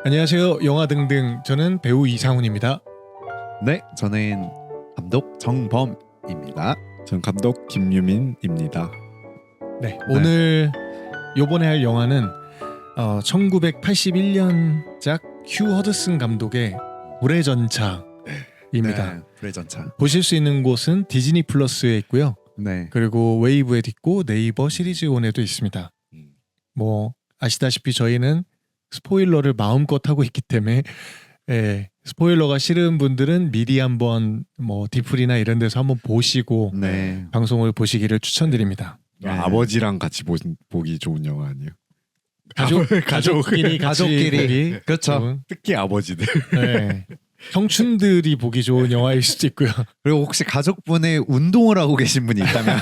안녕하세요. 영화 등등 저는 배우 이상훈입니다. 네, 저는 감독 정범입니다. 전 감독 김유민입니다. 네, 오늘 요번에 할 영화는 1981년작 휴 허드슨 감독의 불의 전차입니다. 네, 불의 전차. 보실 수 있는 곳은 디즈니 플러스에 있고요. 네. 그리고 웨이브에도 있고 네이버 시리즈온에도 있습니다. 뭐 아시다시피 저희는 스포일러를 마음껏 하고 있기 때문에 스포일러가 싫은 분들은 미리 한번 뭐 디플이나 이런 데서 한번 보시고 네. 방송을 보시기를 추천드립니다. 네. 아버지랑 같이 보기 좋은 영화 아니에요? 가족끼리 보기 그렇죠. 좋은, 특히 아버지들. 네. 형춘들이 보기 좋은 영화일 수도 있고요. 그리고 혹시 가족분의 운동을 하고 계신 분이 있다면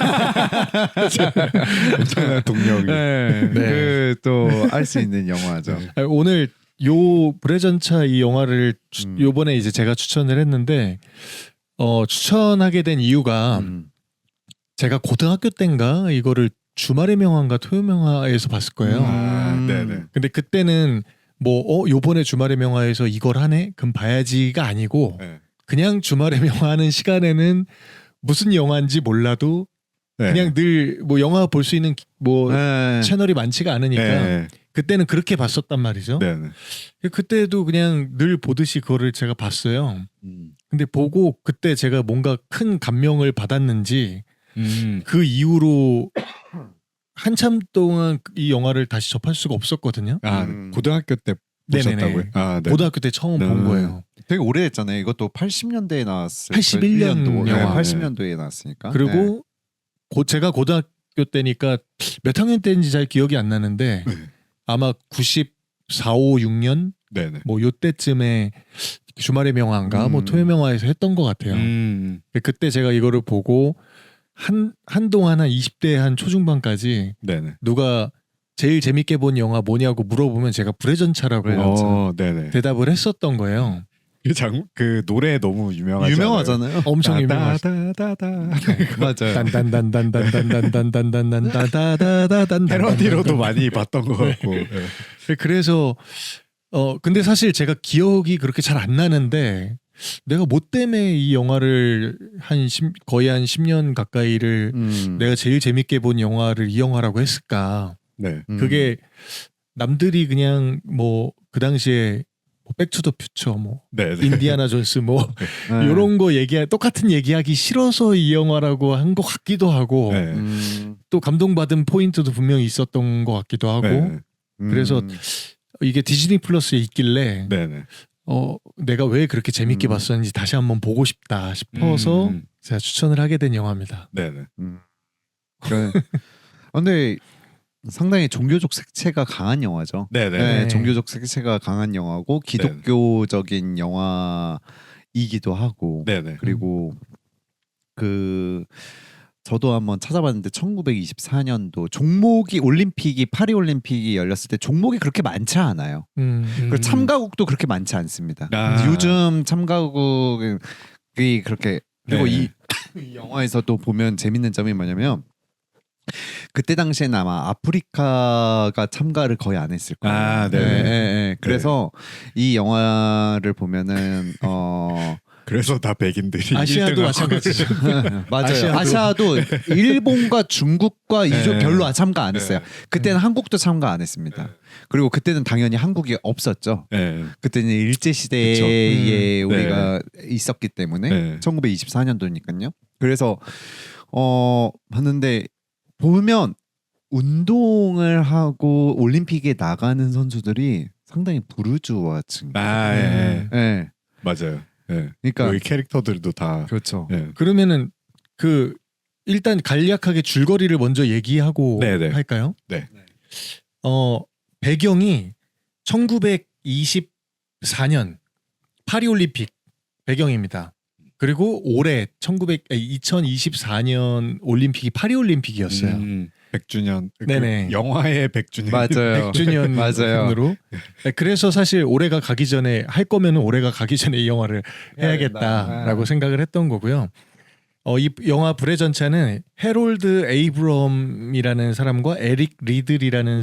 엄청난 동력이. 네. 네. 그또 알 수 있는 영화죠. 오늘 요 불의 전차 이 영화를 요번에 이제 제가 추천을 했는데 추천하게 된 이유가 제가 고등학교 때인가 이거를 주말의 명화인가 토요 명화에서 봤을 거예요. 네네. 근데 그때는 뭐 요번에 주말의 명화에서 이걸 하네? 그럼 봐야지가 아니고 네. 그냥 주말의 명화 하는 시간에는 무슨 영화인지 몰라도 네. 그냥 늘 뭐 영화 볼 수 있는 뭐 네. 채널이 많지가 않으니까 네. 그때는 그렇게 봤었단 말이죠. 네네. 그때도 그냥 늘 보듯이 그거를 제가 봤어요. 근데 보고 그때 제가 뭔가 큰 감명을 받았는지 그 이후로 한참 동안 이 영화를 다시 접할 수가 없었거든요. 고등학교 때 보셨다고요? 네네네. 고등학교 때 처음 본 거예요. 되게 오래됐잖아요. 이것도 80년대에 나왔어요. 81년 영화. 80년도에 나왔으니까. 그리고 제가 고등학교 때니까 몇 학년 때인지 잘 기억이 안 나는데 아마 94, 5, 6년 네네. 뭐 요때쯤에 주말의 명화인가 뭐 토요 명화에서 했던 것 같아요. 그때 제가 이거를 보고 한동안 한 20대 한 초중반까지 네네. 누가 제일 재밌게 본 영화 뭐냐고 물어보면 제가 불의 전차라고 네네. 대답을 했었던 거예요. 그 노래 너무 유명하잖아요. 엄청 유명하죠. 다다다다. 맞아요. 딴딴딴딴딴딴딴딴딴딴딴딴딴딴 패러디로도 많이 봤던 것 같고. 네. 그래서 근데 사실 제가 기억이 그렇게 잘 안 나는데 내가 뭐 때문에 이 영화를 거의 한 10년 가까이를 내가 제일 재밌게 본 영화를 이 영화라고 했을까? 네. 그게 남들이 그냥 뭐 그 당시에 백투더퓨처 뭐 네네. 인디아나 존스 뭐 이런 거 똑같은 얘기하기 싫어서 이 영화라고 한 것 같기도 하고 네. 또 감동받은 포인트도 분명히 있었던 것 같기도 하고 네. 그래서 이게 디즈니 플러스에 있길래 네네. 내가 왜 그렇게 재밌게 봤었는지 다시 한번 보고 싶다 싶어서 제가 추천을 하게 된 영화입니다. 네네. 근데 상당히 종교적 색채가 강한 영화죠. 네네. 네, 종교적 색채가 강한 영화고 기독교적인 영화이기도 하고. 네네. 그리고 저도 한번 찾아봤는데 1924년도 파리 올림픽이 열렸을 때 종목이 그렇게 많지 않아요. 그리고 참가국도 그렇게 많지 않습니다. 요즘 참가국이 그렇게 그리고 이 영화에서 또 보면 재밌는 점이 뭐냐면 그때 당시에는 아마 아프리카가 참가를 거의 안 했을 거예요. 네네. 그래서 이 영화를 보면은 그래서 다 백인들이 아시아도 1등하고 마찬가지죠. 맞아요. 아시아도 일본과 중국과 이쪽 별로 참가 안 했어요. 그때는 한국도 참가 안 했습니다. 그리고 그때는 당연히 한국이 없었죠. 네. 그때는 일제 시대에 그쵸. 우리가 있었기 때문에 네. 1924년도니까요. 그래서 봤는데 보면 운동을 하고 올림픽에 나가는 선수들이 상당히 부르주아층. 네. 맞아요. 네. 그러니까 여기 캐릭터들도 다 그렇죠. 네. 그러면은 일단 간략하게 줄거리를 먼저 얘기하고 네네. 할까요? 네. 배경이 1924년 파리 올림픽 배경입니다. 그리고 올해 2024년 올림픽이 파리 올림픽이었어요. 100주년. 네네. 영화의 100주년. 맞아요. 100주년 맞아요. 으로. 그래서 사실 올해가 가기 전에 할 거면은 올해가 가기 전에 이 영화를 해야겠다라고 생각을 했던 거고요. 이 영화 불의 전차는 해롤드 에이브럼이라는 사람과 에릭 리들이라는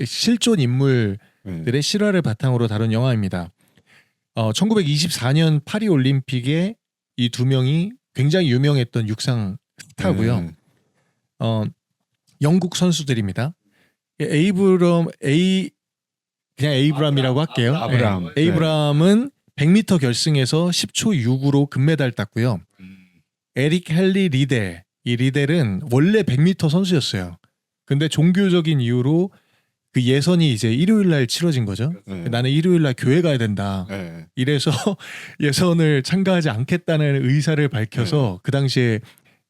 실존 인물들의 실화를 바탕으로 다룬 영화입니다. 1924년 파리 올림픽에 이 두 명이 굉장히 유명했던 육상 스타고요. 영국 선수들입니다. 그냥 에이브람이라고 할게요. 아브람. 에이브람은 100m 결승에서 10초 6으로 금메달 땄고요. 에릭 헨리 리델, 이 리델은 원래 100m 선수였어요. 근데 종교적인 이유로 그 예선이 이제 일요일 날 치러진 거죠. 나는 일요일 날 교회 가야 된다. 이래서 예선을 참가하지 않겠다는 의사를 밝혀서 그 당시에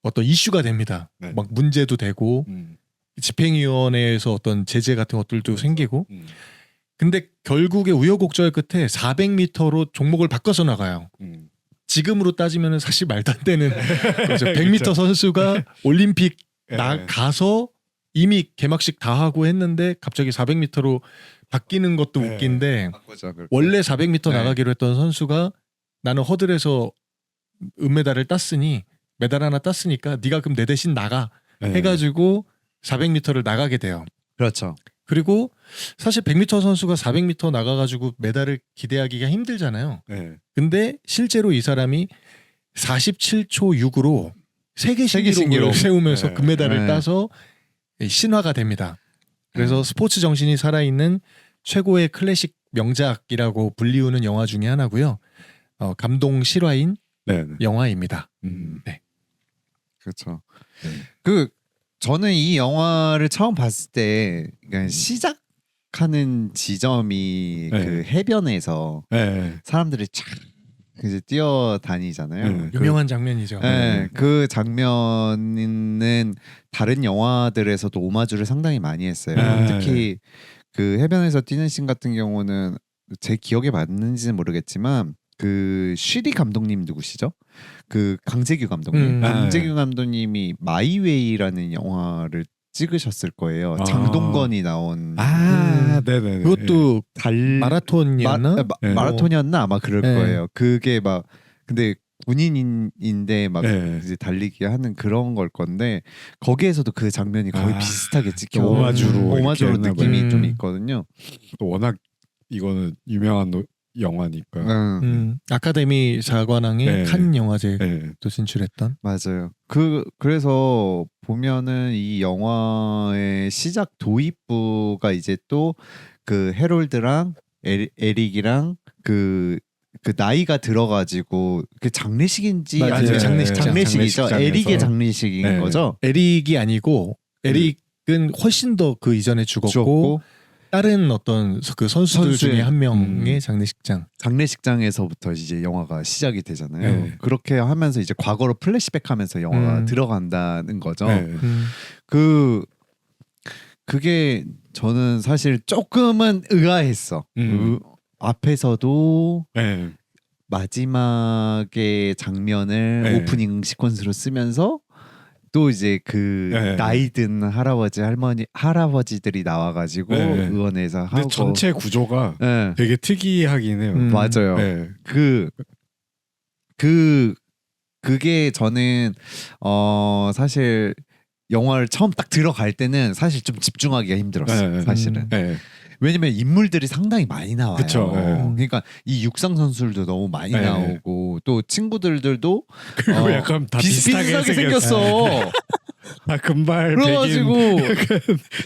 어떤 이슈가 됩니다. 막 문제도 되고 집행위원회에서 어떤 제재 같은 것들도 생기고. 근데 결국에 우여곡절 끝에 400m로 종목을 바꿔서 나가요. 지금으로 따지면 사실 말도 안 되는 거죠. 100m 선수가 올림픽 가서 이미 개막식 다 하고 했는데 갑자기 400m로 바뀌는 것도 웃긴데 원래 400m 나가기로 했던 선수가 나는 허들에서 은메달을 땄으니 메달 하나 땄으니까 네가 그럼 내 대신 나가 해가지고 400m를 나가게 돼요. 그렇죠. 그리고 사실 100m 선수가 400m 나가가지고 메달을 기대하기가 힘들잖아요. 근데 실제로 이 사람이 47초 6으로 세계 신기록을 세우면서 금메달을 따서 신화가 됩니다. 그래서 스포츠 정신이 살아있는 최고의 클래식 명작이라고 불리우는 영화 중에 하나고요. 감동 실화인 영화입니다. 네. 그렇죠. 저는 이 영화를 처음 봤을 때 그러니까 시작하는 지점이 그 해변에서 사람들이 쫙 이제 뛰어다니잖아요. 유명한 장면이죠. 그 장면은 다른 영화들에서도 오마주를 상당히 많이 했어요. 특히 그 해변에서 뛰는 씬 같은 경우는 제 기억에 맞는지는 모르겠지만 그 쉬리 감독님 누구시죠? 그 강재규 감독님. 강재규 감독님이 마이웨이라는 영화를 찍으셨을 거예요. 장동건이 나온. 네네. 그것도 마라톤이었나? 마라톤이었나 아마 그럴 거예요. 그게 막 근데 군인인데 막 이제 달리기 하는 그런 걸 건데 거기에서도 그 장면이 거의 비슷하게 찍혀 오마주로 느낌이 좀 있거든요. 또 워낙 이거는 유명한 영화니까. 아카데미 사관왕의 칸 영화제도 진출했던. 맞아요. 그래서 보면은 이 영화의 시작 도입부가 이제 또 그 해롤드랑 에릭이랑 그 나이가 들어가지고 그 장례식인지 맞아요. 장례식이죠. 에릭의 장례식인 거죠. 에릭이 아니고 에릭은 훨씬 더 그 이전에 죽었고 다른 어떤 그 선수들 중에 한 명의 장례식장에서부터 이제 영화가 시작이 되잖아요. 그렇게 하면서 이제 과거로 플래시백하면서 영화가 들어간다는 거죠. 그게 저는 사실 조금은 의아했어. 앞에서도 마지막의 장면을 오프닝 시퀀스로 쓰면서 또 이제 그 나이든 할아버지들이 나와가지고 의원에서 하고. 전체 구조가 되게 특이하긴 해요. 맞아요. 그게 저는 사실 영화를 처음 딱 들어갈 때는 사실 좀 집중하기가 힘들었어요. 사실은. 왜냐면 인물들이 상당히 많이 나와요. 그쵸, 그러니까 이 육상 선수들도 너무 많이 나오고 또 친구들도 그리고 약간 다 비슷하게 생겼어. 다 금발 그래가지고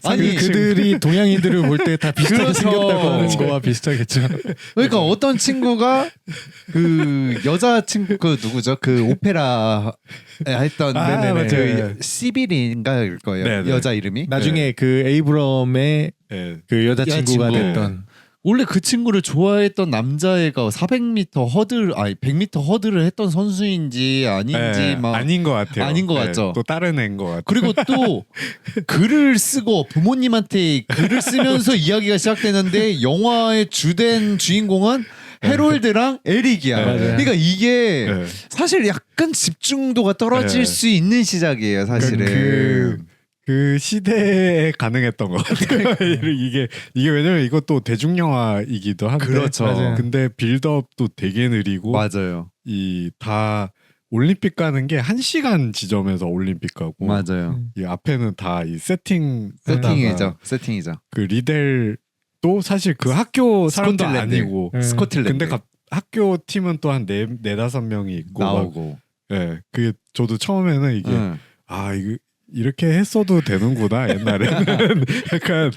아니 그들이 동양인들을 볼 때 다 비슷하게 생겼다고 하는 거와 비슷하겠죠. 그러니까 어떤 친구가 그 여자 친구 그 누구죠? 그 오페라 했던 그 시빌인가일 거예요. 여자 이름이. 나중에 그 에이브럼의 그 여자친구가 됐던. 원래 그 친구를 좋아했던 남자애가 400m 허들 100m 허들을 했던 선수인지 아닌지 막 아닌 것 같아요. 아닌 것 같죠. 또 다른 애인 것 같아요. 그리고 또 글을 쓰고 부모님한테 글을 쓰면서 이야기가 시작되는데 영화의 주된 주인공은 해롤드랑 에릭이야. 그러니까 이게 사실 약간 집중도가 떨어질 수 있는 시작이에요. 사실은. 그 시대에 가능했던 것 같아요. 이게 왜냐면 이것도 대중 영화이기도 한데, 그렇죠. 근데 빌드업도 되게 느리고, 맞아요. 이 다 올림픽 가는 게 1시간 지점에서 올림픽 가고 맞아요. 이 앞에는 다 이 세팅이죠. 세팅이죠. 그 리델도 사실 그 학교 사람도 스코틀랜드. 아니고 스코틀랜드. 근데 학교 팀은 또 한 네다섯 명이 있고 나오고. 예, 그게 저도 처음에는 이게 이거 이렇게 했어도 되는구나 옛날에는 약간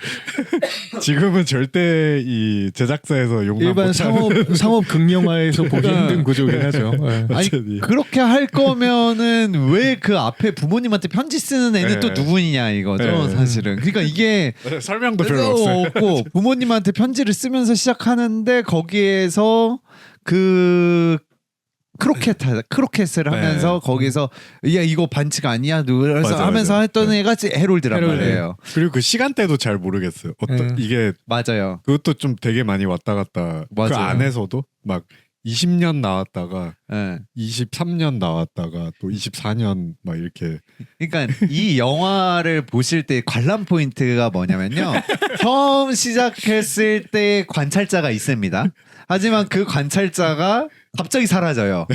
지금은 절대 이 제작사에서 용납 일반 못하는 상업 극영화에서 보기 힘든 구조긴 하죠. 네. 아니 그렇게 할 거면은 왜 그 앞에 부모님한테 편지 쓰는 애는 또 누구냐 이거죠 사실은. 그러니까 이게 설명도 별로 없어요. 없고 부모님한테 편지를 쓰면서 시작하는데 거기에서 그 크로켓을 하면서 거기서 야 이거 반칙 아니야? 그래서 하면서 했던 애가 해롤드란 말이에요. 그리고 그 시간대도 잘 모르겠어요. 이게 맞아요. 그것도 좀 되게 많이 왔다 갔다. 맞아요. 그 안에서도 막 20년 나왔다가 네. 23년 나왔다가 또 24년 막 이렇게. 그러니까 이 영화를 보실 때 관람 포인트가 뭐냐면요. 처음 시작했을 때 관찰자가 있습니다. 하지만 그 관찰자가 갑자기 사라져요.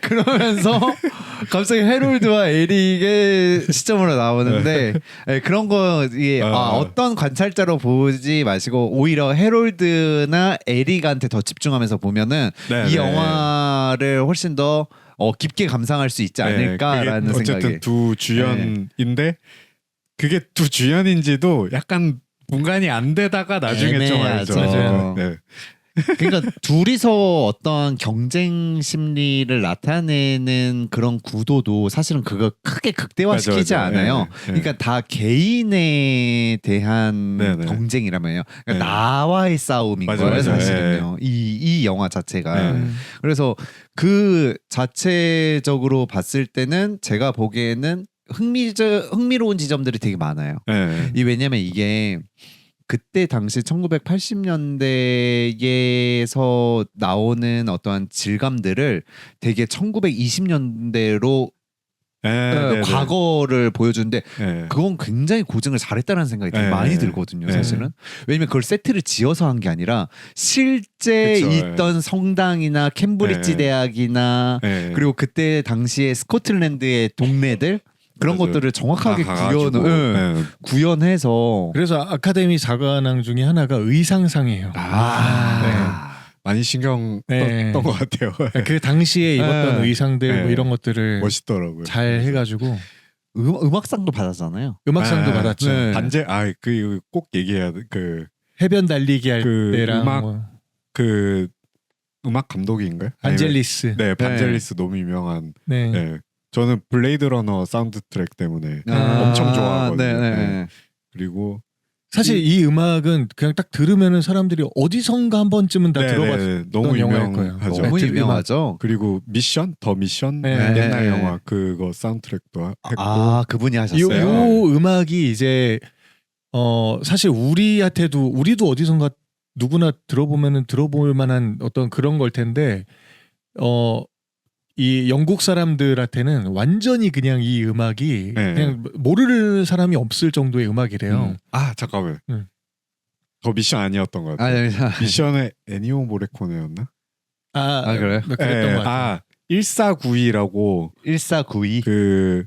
그러면서 갑자기 해롤드와 에릭의 시점으로 나오는데 그런 거 이게 어떤 관찰자로 보지 마시고 오히려 해롤드나 에릭한테 더 집중하면서 보면은 이 영화를 훨씬 더 깊게 감상할 수 있지 않을까라는 생각이. 어쨌든 두 주연인데 그게 두 주연인지도 약간 분간이 안 되다가 나중에 좀 알죠. 맞아요. 네. 그러니까 둘이서 어떤 경쟁 심리를 나타내는 그런 구도도 사실은 그거 크게 극대화시키지 맞아. 않아요. 네. 그러니까 다 개인에 대한 경쟁이라면요. 그러니까 나와의 싸움인 거예요, 사실은요. 이 영화 자체가. 그래서 그 자체적으로 봤을 때는 제가 보기에는 흥미로운 지점들이 되게 많아요. 왜냐면 이게 그때 당시 1980년대에서 나오는 어떠한 질감들을 되게 1920년대로 과거를 보여주는데 그건 굉장히 고증을 잘했다는 생각이 되게 많이 들거든요, 사실은. 왜냐면 그걸 세트를 지어서 한 게 아니라 실제 있던 성당이나 캠브리지 대학이나 그리고 그때 당시에 스코틀랜드의 동네들 그런 것들을 정확하게 구현해서 그래서 아카데미 사관왕 중에 하나가 의상상이에요. 많이 신경 썼던 것 같아요. 그 당시에 입었던 의상들 뭐 이런 것들을 멋있더라고요. 잘 해가지고 음악상도 받았잖아요. 음악상도 받았죠. 반제 그 꼭 얘기해야 돼. 그 해변 달리기 할 때랑 음악 그 음악 감독인가요? 반젤리스. 네, 반젤리스 너무 유명한. 네. 저는 블레이드 러너 사운드 트랙 때문에 엄청 좋아하거든요. 그리고 사실 이 음악은 그냥 딱 들으면은 사람들이 어디선가 한 번쯤은 다 들어봤던 너무 영화일 거예요. 너무 유명하죠. 그리고 더 미션 옛날 영화 그거 사운드 트랙도 했고. 그분이 하셨어요. 이 음악이 이제 사실 우리도 어디선가 누구나 들어보면은 들어볼 만한 어떤 그런 걸 텐데 이 영국 사람들한테는 완전히 그냥 이 음악이 그냥 모르는 사람이 없을 정도의 음악이래요. 잠깐만. 더 미션 아니었던 것 같아요. 미션의 애니오 모레코네였나? 그래요? 그랬던 것 같아요. 1492라고 1492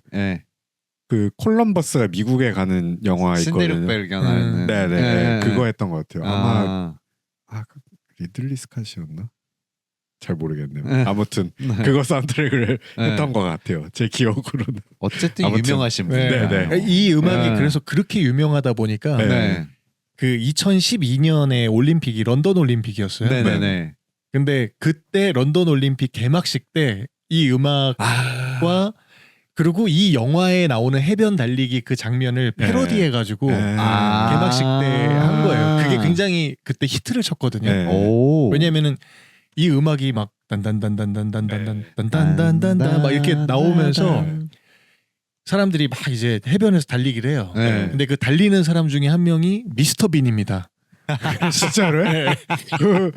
그 콜럼버스가 미국에 가는 영화 있거든요. 신데르벨견 네네. 그거 했던 것 같아요. 아마 리들리 스캇이었나? 잘 모르겠네요. 아무튼 그거 사운드트랙을 했던 것 같아요. 제 기억으로는. 어쨌든 유명하신 분. 이 음악이 그래서 그렇게 유명하다 보니까 그 2012년에 올림픽이 런던 올림픽이었어요. 근데 그때 런던 올림픽 개막식 때 이 음악과 그리고 이 영화에 나오는 해변 달리기 그 장면을 패러디해가지고 개막식 때 한 거예요. 그게 굉장히 그때 히트를 쳤거든요. 왜냐면은 이 음악이 막 단단단단단단단단단단단단 막 이렇게 나오면서 사람들이 막 이제 해변에서 달리기를 해요. 근데 그 달리는 사람 중에 한 명이 미스터 빈입니다. 진짜로요?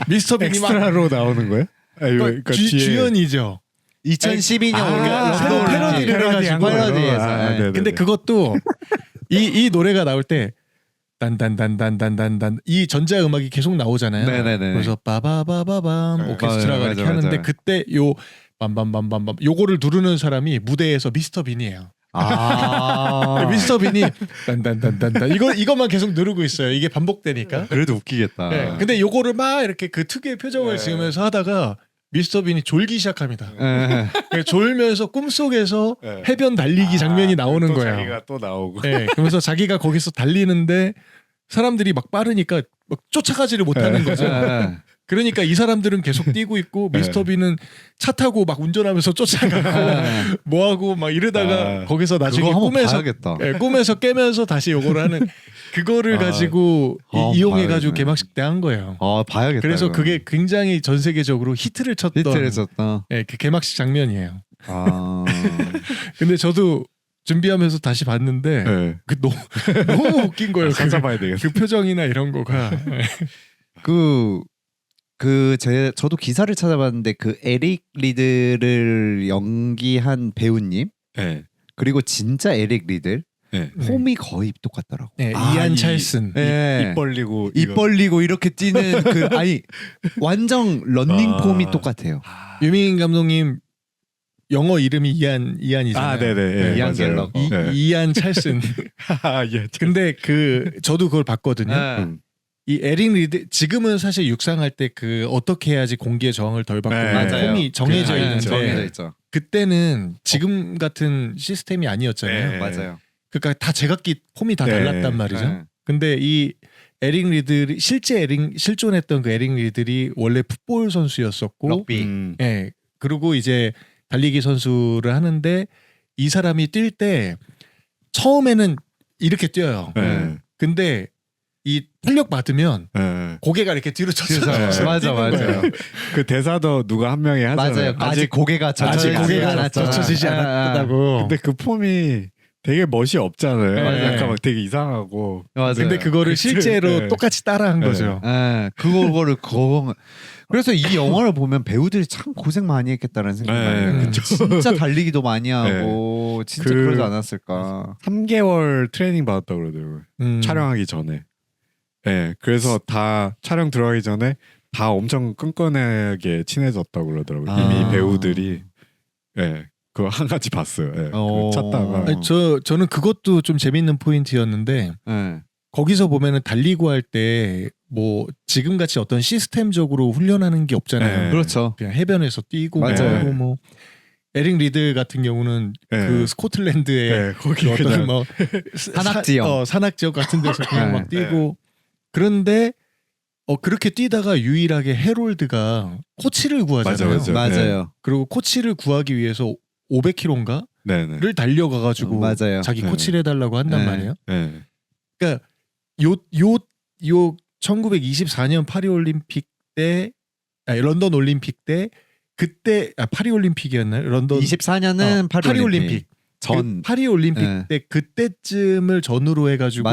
미스터 빈이 엑스트라로 나오는 거예요? 그러니까 주연이죠. 2012년 패러디를 해가지고 패러디에서. 근데 그것도 이 노래가 나올 때 단단단단단단단 이 전자 음악이 계속 나오잖아요. 그래서 빠바바바밤 오케스트라가 이렇게 하는데 그때 요 밤밤밤밤밤 요거를 누르는 사람이 무대에서 미스터 빈이에요. 미스터 빈이 딴딴딴딴딴 이것만 계속 누르고 있어요. 이게 반복되니까. 그래도 웃기겠다. 네. 근데 요거를 막 이렇게 그 특유의 표정을 지으면서 하다가 미스터 빈이 졸기 시작합니다. 졸면서 꿈속에서 해변 달리기 장면이 나오는 또 거예요. 자기가 또 나오고. 네. 그러면서 자기가 거기서 달리는데 사람들이 막 빠르니까 막 쫓아가지를 못하는 거죠. 그러니까 이 사람들은 계속 뛰고 있고 미스터 빈은 차 타고 막 운전하면서 쫓아가고 뭐하고 막 이러다가 거기서 나중에 꿈에서 깨면서 다시 요거를 하는 그거를 가지고 이용해가지고 개막식 때 한 거예요. 봐야겠다. 그래서 이거. 그게 굉장히 전 세계적으로 히트를 쳤던 네, 그 개막식 장면이에요. 근데 저도 준비하면서 다시 봤는데 그 너무 웃긴 거예요. 찾아봐야 되겠네. 그 표정이나 이런 거가. 저도 기사를 찾아봤는데 그 에릭 리드를 연기한 배우님 그리고 진짜 에릭 리드 폼이 거의 똑같더라고. 네, 이안 찰슨 입 벌리고 이렇게 뛰는 아니 완전 런닝 폼이 똑같아요. 유민 감독님 영어 이름이 이안이잖아요. 네네. 이안 갤럭. 이안 찰슨. 근데 저도 그걸 봤거든요. 이 에릭 리드 지금은 사실 육상할 때 어떻게 해야지 공기의 저항을 덜 받고 폼이 정해져 있는데 그때는 지금 같은 시스템이 아니었잖아요. 맞아요. 그러니까 다 제각기 폼이 다 달랐단 말이죠. 근데 이 에릭 리들이 실존했던 그 에릭 리들이 원래 풋볼 선수였었고, 럭비. 그리고 이제 달리기 선수를 하는데 이 사람이 뛸 때 처음에는 이렇게 뛰어요. 근데 이 탄력 받으면 고개가 이렇게 뒤로 젖혀서 맞아요. 그 대사도 누가 한 명이 하잖아요. 맞아요. 아직 고개가 젖혀지지 않았다고. 근데 그 폼이 되게 멋이 없잖아요. 약간 막 되게 이상하고. 맞아요. 근데 그거를 실제로 똑같이 따라한 거죠. 그래서 이 영화를 보면 배우들이 참 고생 많이 했겠다는 생각이 많이 들어요. 진짜 달리기도 많이 하고 진짜 그러지 않았을까. 3개월 트레이닝 받았다 그러더라고요. 촬영하기 전에. 그래서 다 촬영 들어가기 전에 다 엄청 끈끈하게 친해졌다고 그러더라고요. 이미 배우들이. 그거 한 가지 봤어요. 그거 찾다가. 아니, 저는 그것도 좀 재밌는 포인트였는데 거기서 보면은 달리고 할 때 뭐 지금 같이 어떤 시스템적으로 훈련하는 게 없잖아요. 그렇죠. 그냥 해변에서 뛰고 맞아요. 뭐 에릭 리드 같은 경우는 그 스코틀랜드의 거기 어떤 뭐 산악지역 산악지역 같은 데서 그냥 막 뛰고 그런데 그렇게 뛰다가 유일하게 해롤드가 코치를 구하잖아요. 맞아요. 그리고 코치를 구하기 위해서 500km인가를 달려가가지고 자기 코치를 해달라고 한단 말이에요. 그러니까 요 1924년 파리 올림픽 때 런던 올림픽 때 그때 파리 올림픽이었나요? 런던 24년은 파리 올림픽 전 파리 올림픽 때 그때쯤을 전후로 해가지고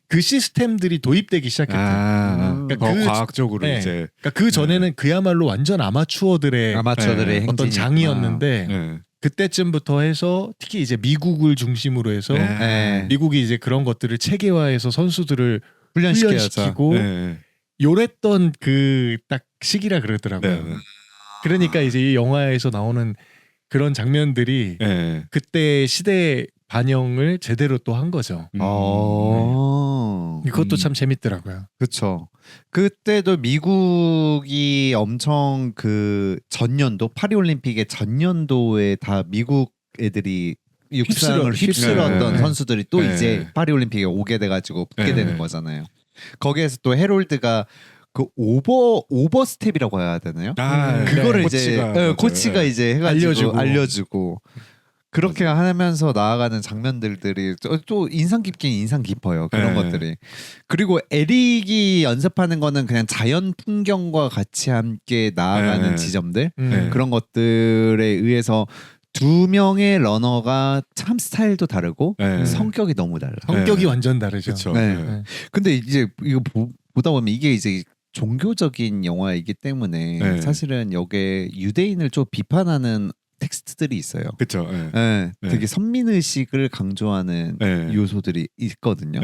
그 시스템들이 도입되기 시작했대요. 그러니까 과학적으로 이제 그러니까 그 전에는 그야말로 완전 아마추어들의 어떤 장이었는데 그때쯤부터 해서 특히 이제 미국을 중심으로 해서 미국이 이제 그런 것들을 체계화해서 선수들을 훈련시키고 요랬던 그 딱 시기라 그러더라고요. 그러니까 이제 이 영화에서 나오는 그런 장면들이 그때 시대 반영을 제대로 또 한 거죠. 그것도 참 재밌더라고요. 그렇죠. 그때도 미국이 엄청 전년도 파리 올림픽의 전년도에 다 미국 애들이 육상을 휩쓸었던 선수들이 또 이제 파리 올림픽에 오게 돼가지고 붙게 되는 거잖아요. 거기에서 또 해롤드가 그 오버 스텝이라고 해야 되나요? 그거를 이제 코치가 이제 해가지고 알려주고 그렇게 하면서 나아가는 장면들이 또 인상 깊어요. 그런 것들이. 그리고 에릭이 연습하는 거는 그냥 자연 풍경과 같이 함께 나아가는 지점들 그런 것들에 의해서 두 명의 러너가 참 스타일도 다르고 성격이 너무 달라. 성격이 완전 다르죠. 근데 이제 이거 보다 보면 이게 이제 종교적인 영화이기 때문에 사실은 여기에 유대인을 좀 비판하는 텍스트들이 있어요. 그렇죠. 되게 선민의식을 강조하는 요소들이 있거든요.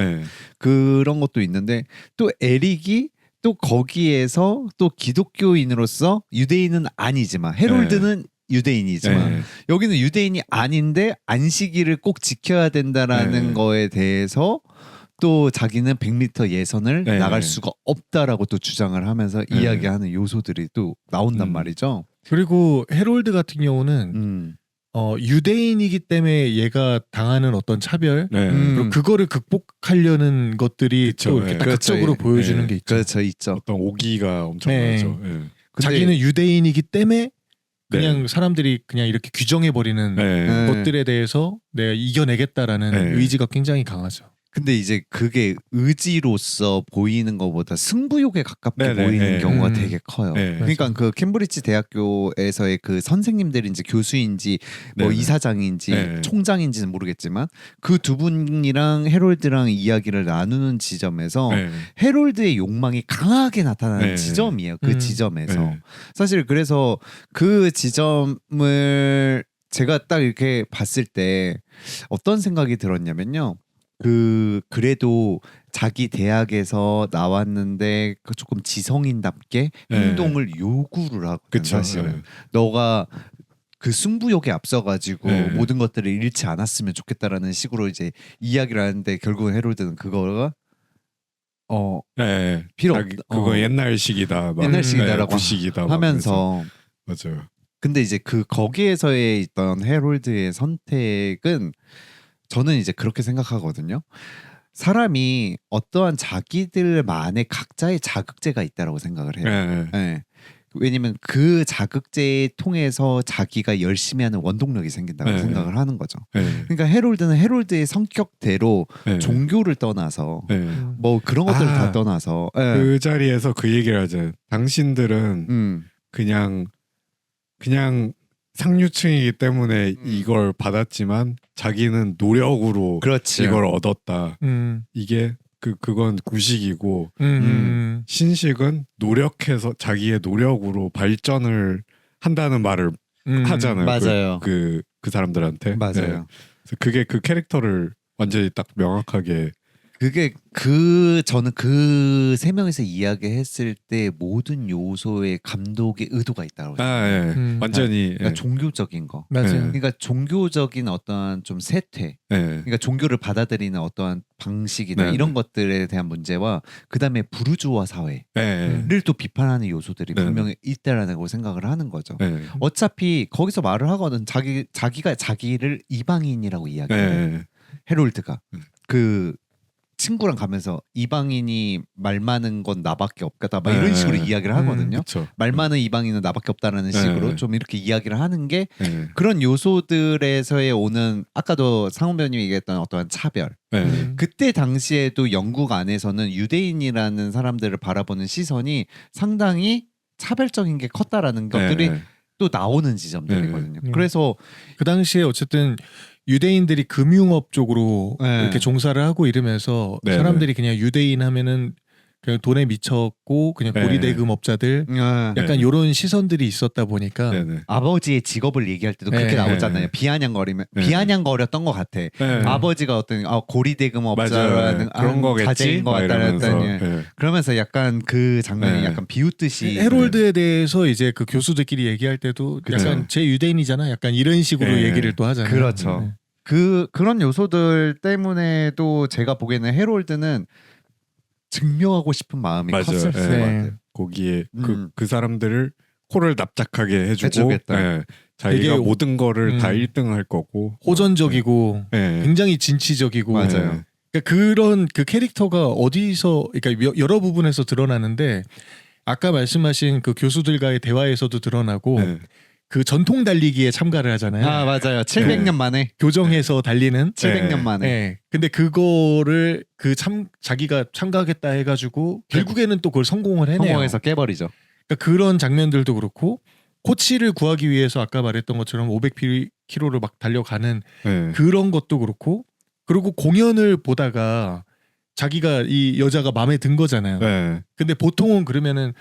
그런 것도 있는데 또 에릭이 또 거기에서 또 기독교인으로서 유대인은 아니지만 해롤드는 유대인이지만 네. 여기는 유대인이 아닌데 안식일을 꼭 지켜야 된다라는 네. 거에 대해서 또 자기는 100m 예선을 네. 나갈 수가 없다라고 또 주장을 하면서 네. 이야기하는 요소들이 또 나온단 말이죠. 그리고 해롤드 같은 경우는 유대인이기 때문에 얘가 당하는 어떤 차별 네. 그리고 그거를 극복하려는 것들이 그쵸, 또 이렇게 네. 딱 극적으로 그렇죠. 보여주는 네. 게 있죠. 그렇죠, 있죠. 어떤 오기가 엄청 네. 많죠. 네. 자기는 유대인이기 때문에 그냥 네. 사람들이 그냥 이렇게 규정해 버리는 네. 것들에 대해서 내가 이겨내겠다라는 네. 의지가 굉장히 강하죠. 근데 이제 그게 의지로서 보이는 것보다 승부욕에 가깝게 네네, 보이는 네. 경우가 되게 커요. 네. 그러니까 그 캠브리지 대학교에서의 그 선생님들인지 교수인지 뭐 네네. 이사장인지 네. 총장인지는 모르겠지만 그 두 분이랑 해롤드랑 이야기를 나누는 지점에서 네. 해롤드의 욕망이 강하게 나타나는 네. 지점이에요. 그 지점에서 네. 사실 그래서 그 지점을 제가 딱 이렇게 봤을 때 어떤 생각이 들었냐면요. 그래도 자기 대학에서 나왔는데 그 조금 지성인답게 네. 행동을 요구를 하거든. 그쵸. 사실은 네. 너가 그 승부욕에 앞서가지고 네. 모든 것들을 잃지 않았으면 좋겠다라는 식으로 이제 이야기를 하는데 결국 해롤드는 그거가 네. 필요 자기 없다. 그거 옛날식이다. 막. 옛날식이다라고 구식이다. 막 하면서 그래서. 맞아요. 근데 이제 그 거기에서의 있던 해롤드의 선택은 저는 이제 그렇게 생각하거든요. 사람이 어떠한 자기들만의 각자의 자극제가 있다라고 생각을 해요. 네. 네. 왜냐면 그 자극제에 통해서 자기가 열심히 하는 원동력이 생긴다고 네. 생각을 하는 거죠. 네. 그러니까 해롤드는 해롤드의 성격대로 네. 종교를 떠나서 네. 뭐 그런 것들을 아, 다 떠나서 그 자리에서 그 얘기를 하죠. 당신들은 그냥 상류층이기 때문에 이걸 받았지만 자기는 노력으로 그렇지. 이걸 얻었다. 음. 이게 그건 구식이고 음. 신식은 노력해서 자기의 노력으로 발전을 한다는 말을 하잖아요. 맞아요. 그 사람들한테. 맞아요. 네. 그래서 그게 그 캐릭터를 완전히 딱 명확하게. 그게 저는 그 세 명에서 이야기했을 때 모든 요소에 감독의 의도가 있다고 생각해요. 예. 완전히. 그러니까 종교적인 거. 맞아요. 네. 그러니까 종교적인 어떠한 좀 세퇴, 예. 그러니까 종교를 받아들이는 어떠한 방식이나 네. 이런 것들에 대한 문제와 그 다음에 부르주아 사회를 예. 또 비판하는 요소들이 네. 분명히 있다라고 생각을 하는 거죠. 예. 어차피 거기서 말을 하거든. 자기가 자기를 이방인이라고 이야기해요. 예. 해롤드가 그 친구랑 가면서 이방인이 말 많은 건 나밖에 없다 막 이런 네. 식으로 이야기를 하거든요. 그쵸. 말 많은 이방인은 나밖에 없다라는 네. 식으로 좀 이렇게 이야기를 하는 게 예. 그런 요소들에서의 오는 아까도 상훈 배우님이 얘기했던 어떠한 차별. 예. 그때 당시에도 영국 안에서는 유대인이라는 사람들을 바라보는 시선이 상당히 차별적인 게 컸다라는 것들이 예. 또 나오는 지점들이거든요. 네. 그래서 그 당시에 어쨌든 유대인들이 금융업 쪽으로 네. 이렇게 종사를 하고 이러면서 네, 사람들이 그냥 유대인 하면은 그냥 돈에 미쳤고 그냥 네. 고리대금업자들 약간 이런 시선들이 있었다 보니까 네네. 아버지의 직업을 얘기할 때도 그렇게 네. 나오잖아요. 비아냥거리면 네. 비아냥거렸던 것 같아. 네. 아버지가 어떤 고리대금업자라는 맞아요. 그런 거겠지. 자제인 것 막 같다 이러면서. 했더니 예. 그러면서 약간 그 장면이 네. 약간 비웃듯이 해롤드에 대해서 이제 그 교수들끼리 얘기할 때도 그쵸. 약간 제 유대인이잖아 약간 이런 식으로 네. 얘기를 또 하잖아요. 그렇죠. 네. 그런 요소들 때문에도 제가 보기에는 해롤드는 증명하고 싶은 마음이 맞아요. 컸을 것 네. 같아요. 거기에 음. 그 사람들을 코를 납작하게 해주고 해주겠다. 예. 자기가 되게 모든 거를 다 음. 1등 할 거고 호전적이고 예. 굉장히 진취적이고 맞아요. 그러니까 그런 그 캐릭터가 어디서 그러니까 여러 부분에서 드러나는데 아까 말씀하신 그 교수들과의 대화에서도 드러나고 예. 그 전통 달리기에 참가를 하잖아요. 아 맞아요. 700년 만에 교정에서 달리는 700년 만에 네. 근데 그거를 자기가 참가하겠다 해가지고 결국에는 또 그걸 성공을 해내요. 성공해서 깨버리죠. 그러니까 그런 장면들도 그렇고 코치를 구하기 위해서 아까 말했던 것처럼 500km를 막 달려가는 예. 그런 것도 그렇고 그리고 공연을 보다가 자기가 이 여자가 마음에 든 거잖아요. 예. 근데 보통은 그러면은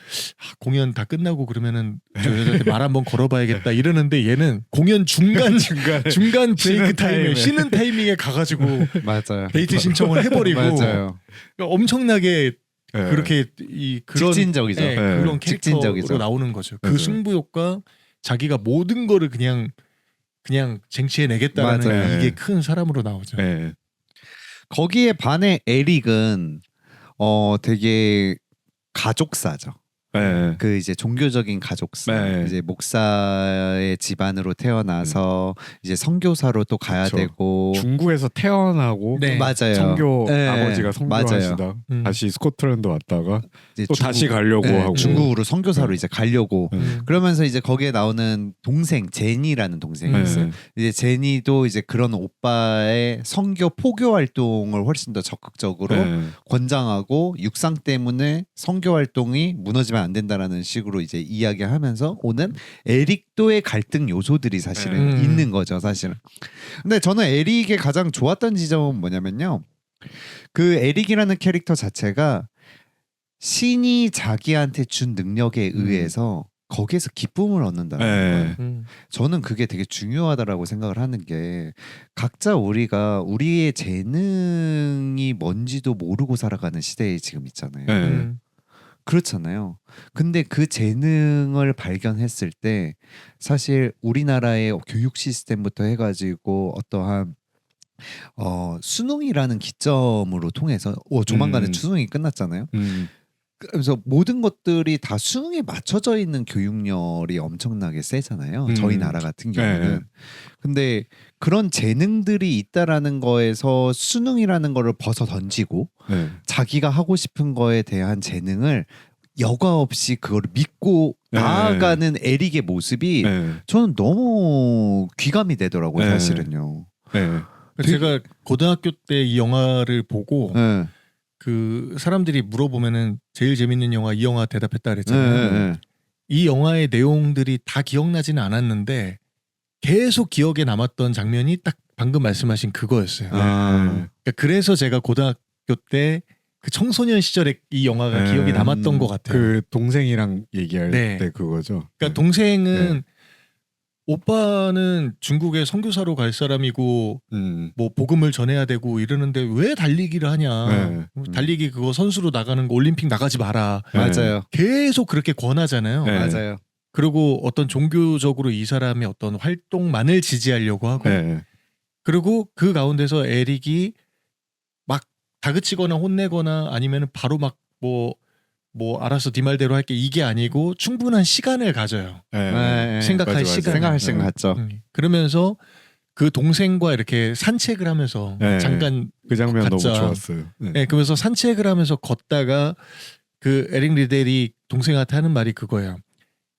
공연 다 끝나고 그러면은 저 여자한테 말 한번 걸어봐야겠다 이러는데 얘는 공연 중간 브레이크 쉬는 타임에 타임에. 쉬는 타이밍에 가가지고 맞아요. 데이트 신청을 해버리고 맞아요. 그러니까 엄청나게 예. 그렇게 그런 직진적이죠. 네, 그런 캐릭터로 직진적이죠. 나오는 거죠. 그 맞아요. 승부욕과 자기가 모든 거를 그냥 쟁취해내겠다라는 맞아요. 이게 큰 사람으로 나오죠. 네. 거기에 반해 에릭은 되게 가족사죠. 네. 그 이제 종교적인 가족사, 네. 이제 목사의 집안으로 태어나서 이제 선교사로 또 가야 그쵸. 되고 중국에서 태어나고 네. 맞아요. 선교 네. 아버지가 맞아요. 선교하시다 다시 스코틀랜드 왔다가 이제 또 다시 가려고 네, 하고 중국으로 선교사로 네. 이제 가려고 그러면서 이제 거기에 나오는 동생 제니라는 동생이 있어요. 이제 제니도 이제 그런 오빠의 선교 포교 활동을 훨씬 더 적극적으로 권장하고 육상 때문에 선교 활동이 무너지면 안 된다라는 식으로 이제 이야기하면서 오는 에릭도의 갈등 요소들이 사실은 있는 거죠, 사실은. 근데 저는 에릭의 가장 좋았던 지점은 뭐냐면요. 그 에릭이라는 캐릭터 자체가 신이 자기한테 준 능력에 의해서 거기에서 기쁨을 얻는다는 거예요. 저는 그게 되게 중요하다라고 생각을 하는 게 각자 우리가 우리의 재능이 뭔지도 모르고 살아가는 시대에 지금 있잖아요. 그렇잖아요. 근데 그 재능을 발견했을 때 사실 우리나라의 교육 시스템부터 해가지고 어떠한 수능이라는 기점으로 통해서 조만간에 수능이 끝났잖아요. 그래서 모든 것들이 다 수능에 맞춰져 있는 교육열이 엄청나게 세잖아요. 저희 나라 같은 경우는. 근데 그런 재능들이 있다라는 거에서 수능이라는 거를 벗어 던지고 자기가 하고 싶은 거에 대한 재능을 여과 없이 그걸 믿고 나아가는 에릭의 모습이 저는 너무 귀감이 되더라고요. 사실은요. 제가 고등학교 때 이 영화를 보고 그 사람들이 물어보면은 제일 재밌는 영화 이 영화 대답했다 그랬잖아요. 이 영화의 내용들이 다 기억나지는 않았는데 계속 기억에 남았던 장면이 딱 방금 말씀하신 그거였어요. 그러니까 그래서 제가 고등학교 때 그 청소년 시절에 이 영화가 기억이 남았던 것 같아요. 그 동생이랑 얘기할 네. 때 그거죠. 그러니까 동생은 오빠는 중국에 선교사로 갈 사람이고 뭐 복음을 전해야 되고 이러는데 왜 달리기를 하냐. 달리기 그거 선수로 나가는 거 올림픽 나가지 마라. 맞아요. 계속 그렇게 권하잖아요. 맞아요. 그리고 어떤 종교적으로 이 사람의 어떤 활동만을 지지하려고 하고 그리고 그 가운데서 에릭이 막 다그치거나 혼내거나 아니면 바로 막 뭐 알아서 네 말대로 할게 이게 아니고 충분한 시간을 가져요. 생각할 맞아, 시간. 생각할 시간 갖죠. 그러면서 그 동생과 이렇게 산책을 하면서 잠깐 그 장면 갔자. 너무 좋았어요. 그러면서 산책을 하면서 걷다가 그 에릭 리델이 동생한테 하는 말이 그거예요.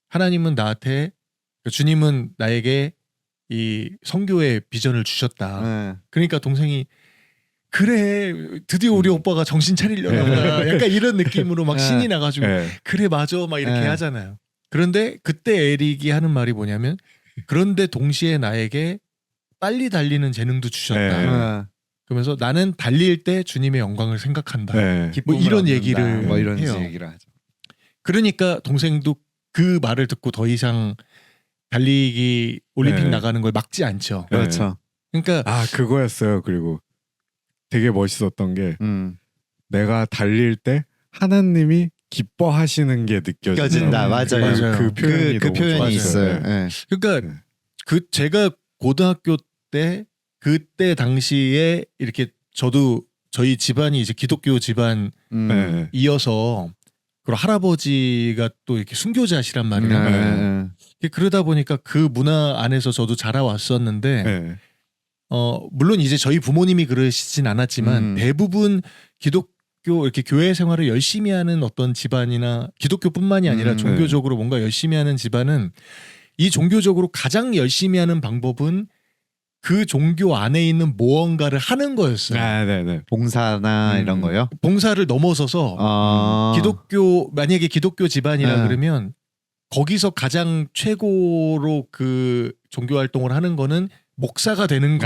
하나님은 나한테 주님은 나에게 이 선교의 비전을 주셨다. 그러니까 동생이 그래 드디어 우리 오빠가 정신 차리려나 보다. 약간 이런 느낌으로 막 신이 나가지고 그래 맞아 막 이렇게 하잖아요. 그런데 그때 에릭이 하는 말이 뭐냐면 그런데 동시에 나에게 빨리 달리는 재능도 주셨다. 그러면서 나는 달릴 때 주님의 영광을 생각한다. 뭐 이런 얘기를 뭐 이런 해요. 얘기를 하죠. 그러니까 동생도 그 말을 듣고 더 이상 달리기 올림픽 나가는 걸 막지 않죠. 그렇죠. 그러니까 그거였어요. 그리고 되게 멋있었던 게 내가 달릴 때 하나님이 기뻐하시는 게 느껴진다. 맞아요. 그 표현이 그 너무 표현이 좋았어요. 있어요. 그러니까 그 제가 고등학교 때 그때 당시에 이렇게 저도 저희 집안이 이제 기독교 집안이어서 그리고 할아버지가 또 이렇게 순교자시란 말이에요. 그러다 보니까 그 문화 안에서 저도 자라왔었는데 물론 이제 저희 부모님이 그러시진 않았지만 대부분 기독교 이렇게 교회 생활을 열심히 하는 어떤 집안이나 기독교뿐만이 아니라 종교적으로 뭔가 열심히 하는 집안은 이 종교적으로 가장 열심히 하는 방법은 그 종교 안에 있는 무언가를 하는 거였어요. 봉사나 이런 거요? 봉사를 넘어서서 기독교 만약에 기독교 집안이라 그러면 거기서 가장 최고로 그 종교 활동을 하는 거는 목사가 되는 것,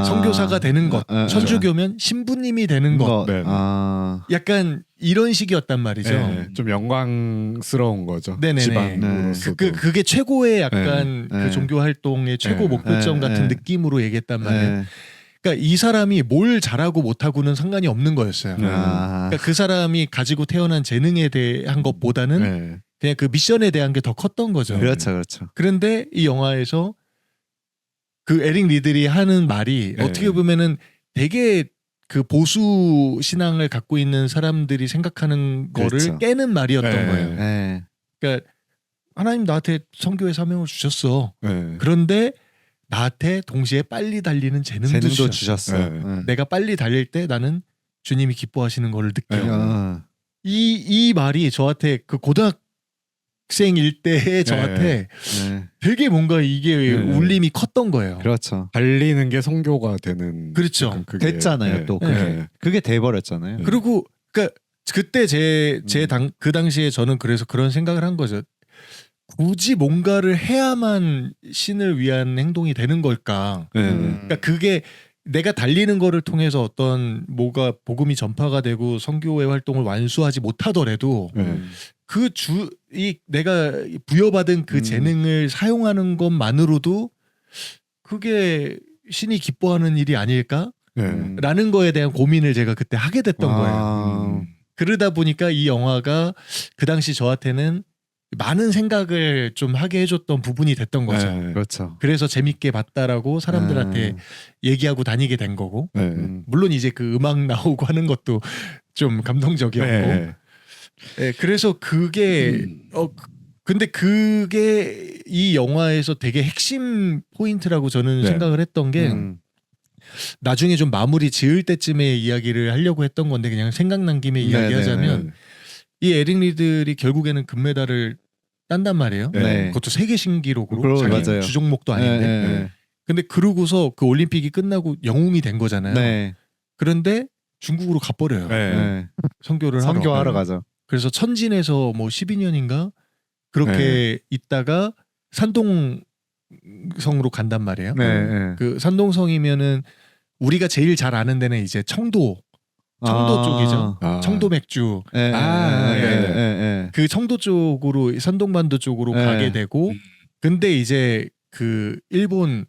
선교사가 되는 것, 천주교면 신부님이 되는 것, 약간 이런 식이었단 말이죠. 좀 영광스러운 거죠. 집안으로서 그게 최고의 약간 그 종교 활동의 최고 목표점 같은 느낌으로 얘기했단 말이에요. 그러니까 이 사람이 뭘 잘하고 못하고는 상관이 없는 거였어요. 그러니까 그 사람이 가지고 태어난 재능에 대한 것보다는 그냥 그 미션에 대한 게 더 컸던 거죠. 그렇죠, 그렇죠. 그런데 이 영화에서 그 에릭 리들이 하는 말이 네. 어떻게 보면은 되게 그 보수 신앙을 갖고 있는 사람들이 생각하는 거를 그렇죠. 깨는 말이었던 네. 거예요. 네. 그러니까 하나님 나한테 선교의 사명을 주셨어. 네. 그런데 나한테 동시에 빨리 달리는 재능도 재능도 주셨어. 주셨어. 네. 내가 빨리 달릴 때 나는 주님이 기뻐하시는 거를 느껴. 네. 이 말이 저한테 그 고등학생일 때의 저한테 네. 되게 뭔가 이게 네. 울림이 컸던 거예요. 그렇죠. 달리는 게 성교가 되는. 그렇죠. 약간 그게, 됐잖아요. 네. 또 그게 네. 그게 돼버렸잖아요. 네. 그리고 그러니까 그때 그 당시에 저는 그래서 그런 생각을 한 거죠. 굳이 뭔가를 해야만 신을 위한 행동이 되는 걸까? 네. 그러니까 그게 내가 달리는 거를 통해서 어떤 뭐가 복음이 전파가 되고 선교의 활동을 완수하지 못하더라도 네. 이 내가 부여받은 그 재능을 사용하는 것만으로도 그게 신이 기뻐하는 일이 아닐까? 네. 라는 거에 대한 고민을 제가 그때 하게 됐던 거예요. 그러다 보니까 이 영화가 그 당시 저한테는 많은 생각을 좀 하게 해줬던 부분이 됐던 거죠. 네. 그렇죠. 그래서 재밌게 봤다라고 사람들한테 얘기하고 다니게 된 거고, 네. 물론 이제 그 음악 나오고 하는 것도 좀 감동적이었고, 네. 네, 그래서 그게 근데 그게 이 영화에서 되게 핵심 포인트라고 저는 네. 생각을 했던 게 나중에 좀 마무리 지을 때쯤에 이야기를 하려고 했던 건데 그냥 생각난 김에 이야기하자면 이 에릭 리들이 결국에는 금메달을 딴단 말이에요. 네. 그것도 세계 신기록으로 그럼, 자기 맞아요. 주종목도 아닌데. 네. 근데 그러고서 그 올림픽이 끝나고 영웅이 된 거잖아요. 네. 그런데 중국으로 가버려요. 네. 네. 선교를 하러. 선교하러 가죠. 그래서 천진에서 뭐 12년인가 그렇게 있다가 산동성으로 간단 말이에요. 네. 그 산동성이면은 우리가 제일 잘 아는 데는 이제 청도 쪽이죠. 아. 청도 맥주. 네. 네. 그 청도 쪽으로 산동반도 쪽으로 네. 가게 되고 근데 이제 그 일본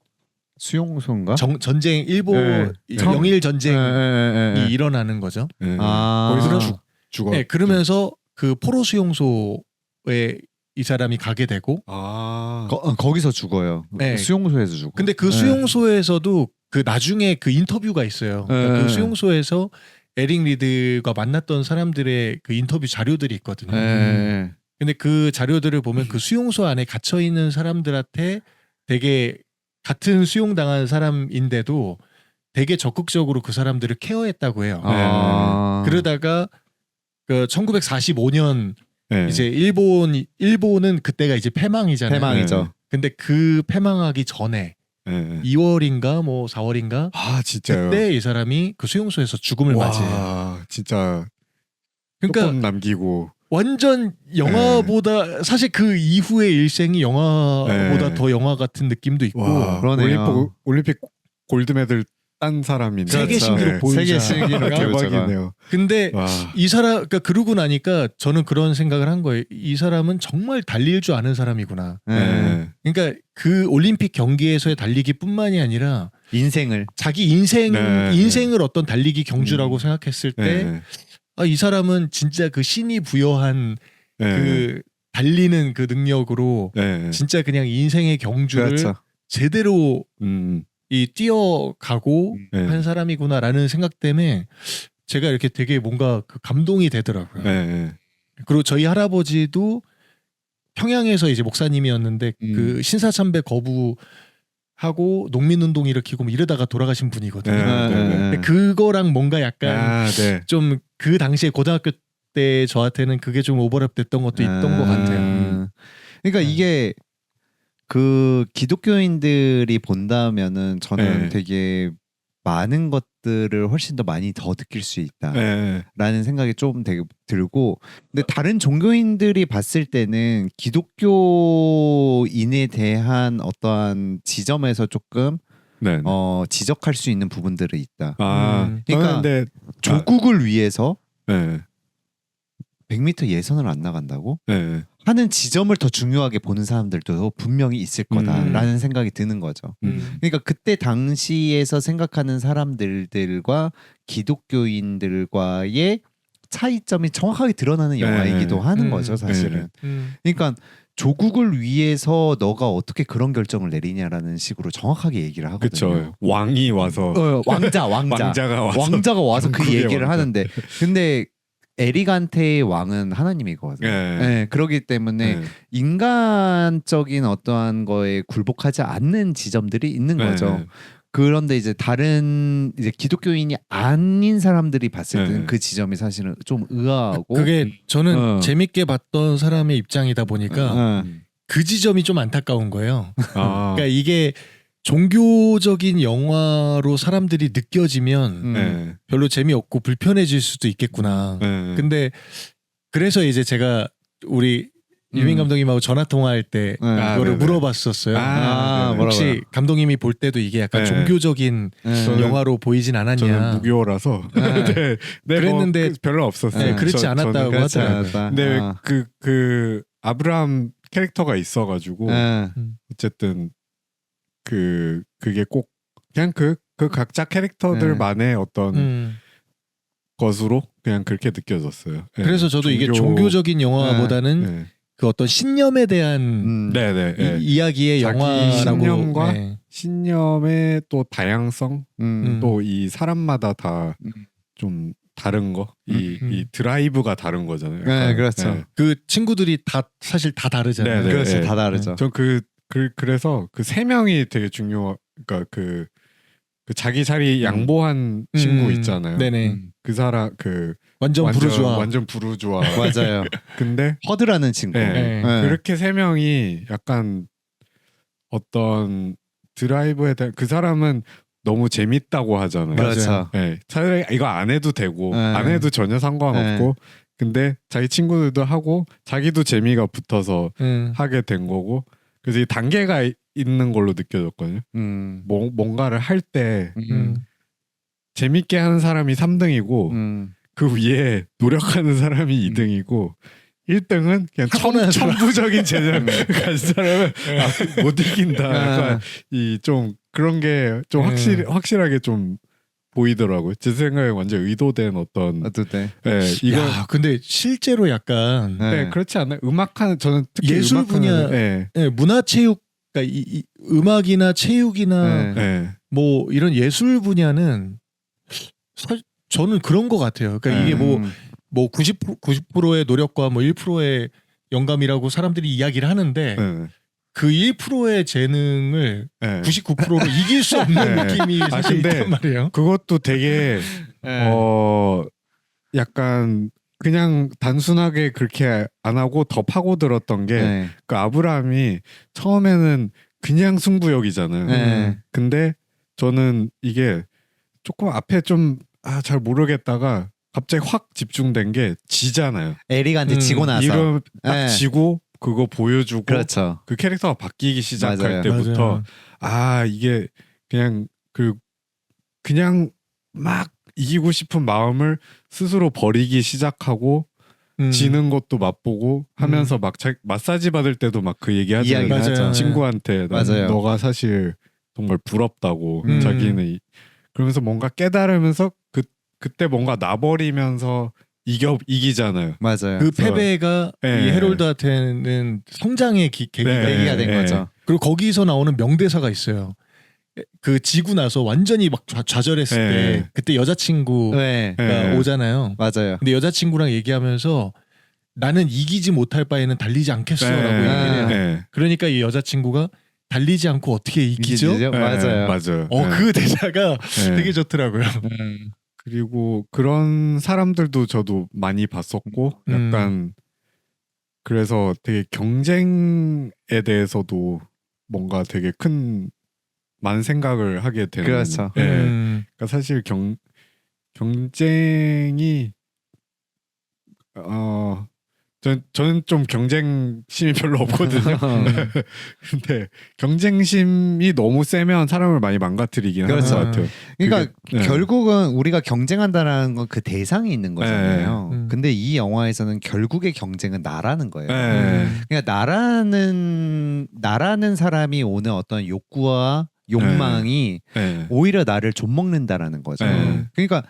수용소인가? 전쟁 일본 네. 영일 전쟁이 네. 일어나는 거죠. 네. 아. 거기서 죽어. 네, 그러면서 그 포로 수용소에 이 사람이 가게 되고 거기서 죽어요. 네. 수용소에서 죽어. 근데 그 수용소에서도 그 나중에 그 인터뷰가 있어요. 그러니까 그 수용소에서 에릭 리드가 만났던 사람들의 그 인터뷰 자료들이 있거든요. 근데 그 자료들을 보면 그 수용소 안에 갇혀 있는 사람들한테 되게 같은 수용당한 사람인데도 되게 적극적으로 그 사람들을 케어했다고 해요. 그러다가 그 1945년 네. 이제 일본은 그때가 이제 패망이잖아요. 패망이죠. 근데 그 패망하기 전에 네. 2월인가 뭐 4월인가 아 진짜요. 그때 이 사람이 그 수용소에서 죽음을 맞이해요. 와 진짜 그러니까 조금 남기고 완전 영화보다 사실 그 이후의 일생이 영화보다 네. 더 영화 같은 느낌도 있고 와, 그러네요. 올림픽 골드메달 딴 사람인데 세계 신기록 보유자. 세계 신기록 대박이네요. 근데 와. 이 사람 그러니까 그러고 나니까 저는 그런 생각을 한 거예요. 이 사람은 정말 달릴 줄 아는 사람이구나. 네. 그러니까 그 올림픽 경기에서의 달리기뿐만이 아니라 인생을 자기 인생을 네. 어떤 달리기 경주라고 생각했을 때 네. 이 사람은 진짜 그 신이 부여한 네. 그 달리는 그 능력으로 네. 진짜 그냥 인생의 경주를 그렇죠. 제대로 이 뛰어가고 네. 한 사람이구나라는 생각 때문에 제가 이렇게 되게 뭔가 그 감동이 되더라고요. 네. 그리고 저희 할아버지도 평양에서 이제 목사님이었는데 그 신사참배 거부하고 농민운동 일으키고 뭐 이러다가 돌아가신 분이거든요. 근데 그거랑 뭔가 약간 네. 좀 그 당시에 고등학교 때 저한테는 그게 좀 오버랩됐던 것도 있던 것 같아요. 그러니까 이게 그 기독교인들이 본다면은 저는 네. 되게 많은 것들을 훨씬 더 많이 더 느낄 수 있다라는 네. 생각이 좀 되게 들고, 근데 다른 종교인들이 봤을 때는 기독교인에 대한 어떠한 지점에서 조금 네. 지적할 수 있는 부분들이 있다. 그러니까 근데 조국을 위해서 네. 100m 예선을 안 나간다고 네. 하는 지점을 더 중요하게 보는 사람들도 분명히 있을 거다라는 생각이 드는 거죠. 그러니까 그때 당시에서 생각하는 사람들과 기독교인들과의 차이점이 정확하게 드러나는 영화이기도 하는 거죠, 사실은. 그러니까 조국을 위해서 너가 어떻게 그런 결정을 내리냐라는 식으로 정확하게 얘기를 하거든요. 그렇죠. 왕이 와서 왕자가 와서 그 얘기를 왕자. 하는데 근데 에릭한테의 왕은 하나님이거든요. 네, 그렇기 때문에 인간적인 어떠한 거에 굴복하지 않는 지점들이 있는 거죠. 그런데 이제 다른 이제 기독교인이 아닌 사람들이 봤을 때는 그 지점이 사실은 좀 의아하고 그게 저는 재밌게 봤던 사람의 입장이다 보니까 그 지점이 좀 안타까운 거예요. 그러니까 이게 종교적인 영화로 사람들이 느껴지면 별로 재미없고 불편해질 수도 있겠구나. 근데 그래서 이제 제가 우리 유민 감독님하고 전화 통화할 때 그거를 물어봤었어요. 혹시 뭐라고요? 감독님이 볼 때도 이게 약간 종교적인 영화로 보이진 않았냐. 저는 무교라서 그랬는데 뭐 별로 없었어요. 그렇지 않았다고 그렇지 하더라고요. 않았다. 근데 그 아브라함 캐릭터가 있어가지고 어쨌든 그게 꼭 그냥 그 각자 캐릭터들만의 어떤 것으로 그냥 그렇게 느껴졌어요. 그래서 저도 이게 종교적인 영화보다는 그 어떤 신념에 대한 이야기의 자기 영화라고 신념과 신념의 또 다양성 또 이 사람마다 다 좀 다른 거 이 드라이브가 다른 거잖아요. 네, 그렇죠. 그 친구들이 다 사실 다 다르잖아요. 그렇죠, 다 다르죠. 전 그래서 그 세 명이 되게 그러니까 그 자기 자리 양보한 친구 있잖아요. 네네. 그 사람 완전 부르주아. 완전 부르주아. 맞아요. 근데 허드라는 친구. 그렇게 세 명이 약간 어떤 드라이브에 대한 그 사람은 너무 재밌다고 하잖아요. 그렇죠. 차라리 이거 안 해도 되고 안 해도 전혀 상관없고 근데 자기 친구들도 하고 자기도 재미가 붙어서 하게 된 거고 그래서 이 단계가 있는 걸로 느껴졌거든요. 뭔가를 할 때 재밌게 하는 사람이 3등이고 그 위에 노력하는 사람이 2등이고 1등은 그냥 천부적인 재능을 가진 사람은 못 이긴다. 약간 이 좀 그런 게 좀 확실하게 좀 보이더라고요. 제 생각에 완전 의도된 어떤. 이거 근데 실제로 약간 그렇지 않나요? 음악하는 저는 특히 예술 분야, 문화체육, 그러니까 이 음악이나 체육이나 뭐 이런 예술 분야는 저는 그런 것 같아요. 그러니까 이게 뭐 90%의 노력과 뭐 1%의 영감이라고 사람들이 이야기를 하는데 그 1%의 재능을 99%로 이길 수 없는 느낌이 사실 있단 말이에요. 그것도 되게 약간 그냥 단순하게 그렇게 안 하고 더 파고들었던 게 그 아브라함이 처음에는 그냥 승부욕이잖아요. 근데 저는 이게 조금 앞에 좀 잘 모르겠다가 갑자기 확 집중된 게 지잖아요. 에릭한테 지고 나서 이름 딱 지고 그거 보여주고 그렇죠. 그 캐릭터가 바뀌기 시작할 맞아요. 때부터 이게 그냥 막 이기고 싶은 마음을 스스로 버리기 시작하고 지는 것도 맛보고 하면서 막 마사지 받을 때도 막 그 얘기 하잖아요. 친구한테 너가 사실 정말 부럽다고 자기는 그러면서 뭔가 깨달으면서 그때 뭔가 놔버리면서 이기잖아요. 맞아요. 그 패배가 이 헤롤드한테는 성장의 계기가 된 거죠. 그리고 거기서 나오는 명대사가 있어요. 그 지고 나서 완전히 막 좌절했을 때 그때 여자친구가 오잖아요. 맞아요. 근데 여자친구랑 얘기하면서 나는 이기지 못할 바에는 달리지 않겠어라고 얘기를 해요. 그러니까 이 여자친구가 달리지 않고 어떻게 이기죠? 맞아요. 그 대사가 되게 좋더라고요. 그리고 그런 사람들도 저도 많이 봤었고 약간 그래서 되게 경쟁에 대해서도 뭔가 되게 많은 생각을 하게 되는. 그렇죠. 그러니까 사실 경쟁이 저는 좀 경쟁심이 별로 없거든요. 근데 경쟁심이 너무 세면 사람을 많이 망가뜨리긴 하는 것 같아요. 그러니까 결국은 우리가 경쟁한다는 건 그 대상이 있는 거잖아요. 근데 이 영화에서는 결국의 경쟁은 나라는 거예요. 그러니까 나라는 사람이 오는 어떤 욕구와 욕망이 오히려 나를 좀먹는다라는 거죠. 그러니까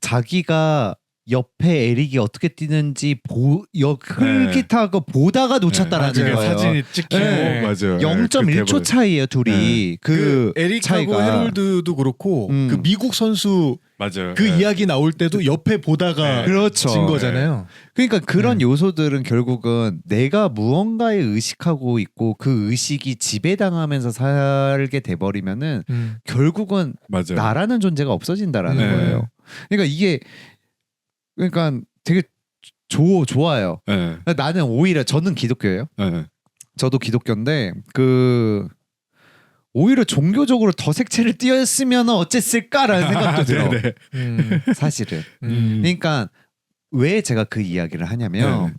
자기가 옆에 에릭이 어떻게 뛰는지 흘깃하고 보다가 놓쳤다라는 네. 거예요. 사진이 찍히고 네. 맞아요. 0.1초 차이예요, 둘이. 네. 그 에릭하고 차이가. 헤롤드도 그렇고 그 미국 선수 맞아요. 그 이야기 나올 때도 옆에 보다가 그렇죠. 진 거잖아요. 그러니까 그런 요소들은 결국은 내가 무언가에 의식하고 있고 그 의식이 지배당하면서 살게 돼버리면은 결국은 맞아요. 나라는 존재가 없어진다라는 네. 거예요. 그러니까 이게 그러니까 되게 좋아요. 네. 나는 오히려 저는 기독교예요. 네. 저도 기독교인데 오히려 종교적으로 더 색채를 띄었으면 어쨌을까라는 생각도 들어. 네네. 사실은. 그러니까 왜 제가 그 이야기를 하냐면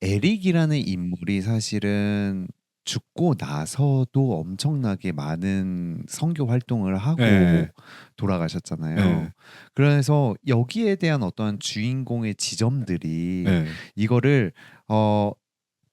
에릭이라는 인물이 사실은 죽고 나서도 엄청나게 많은 선교 활동을 하고 돌아가셨잖아요. 그래서 여기에 대한 어떤 주인공의 지점들이 이거를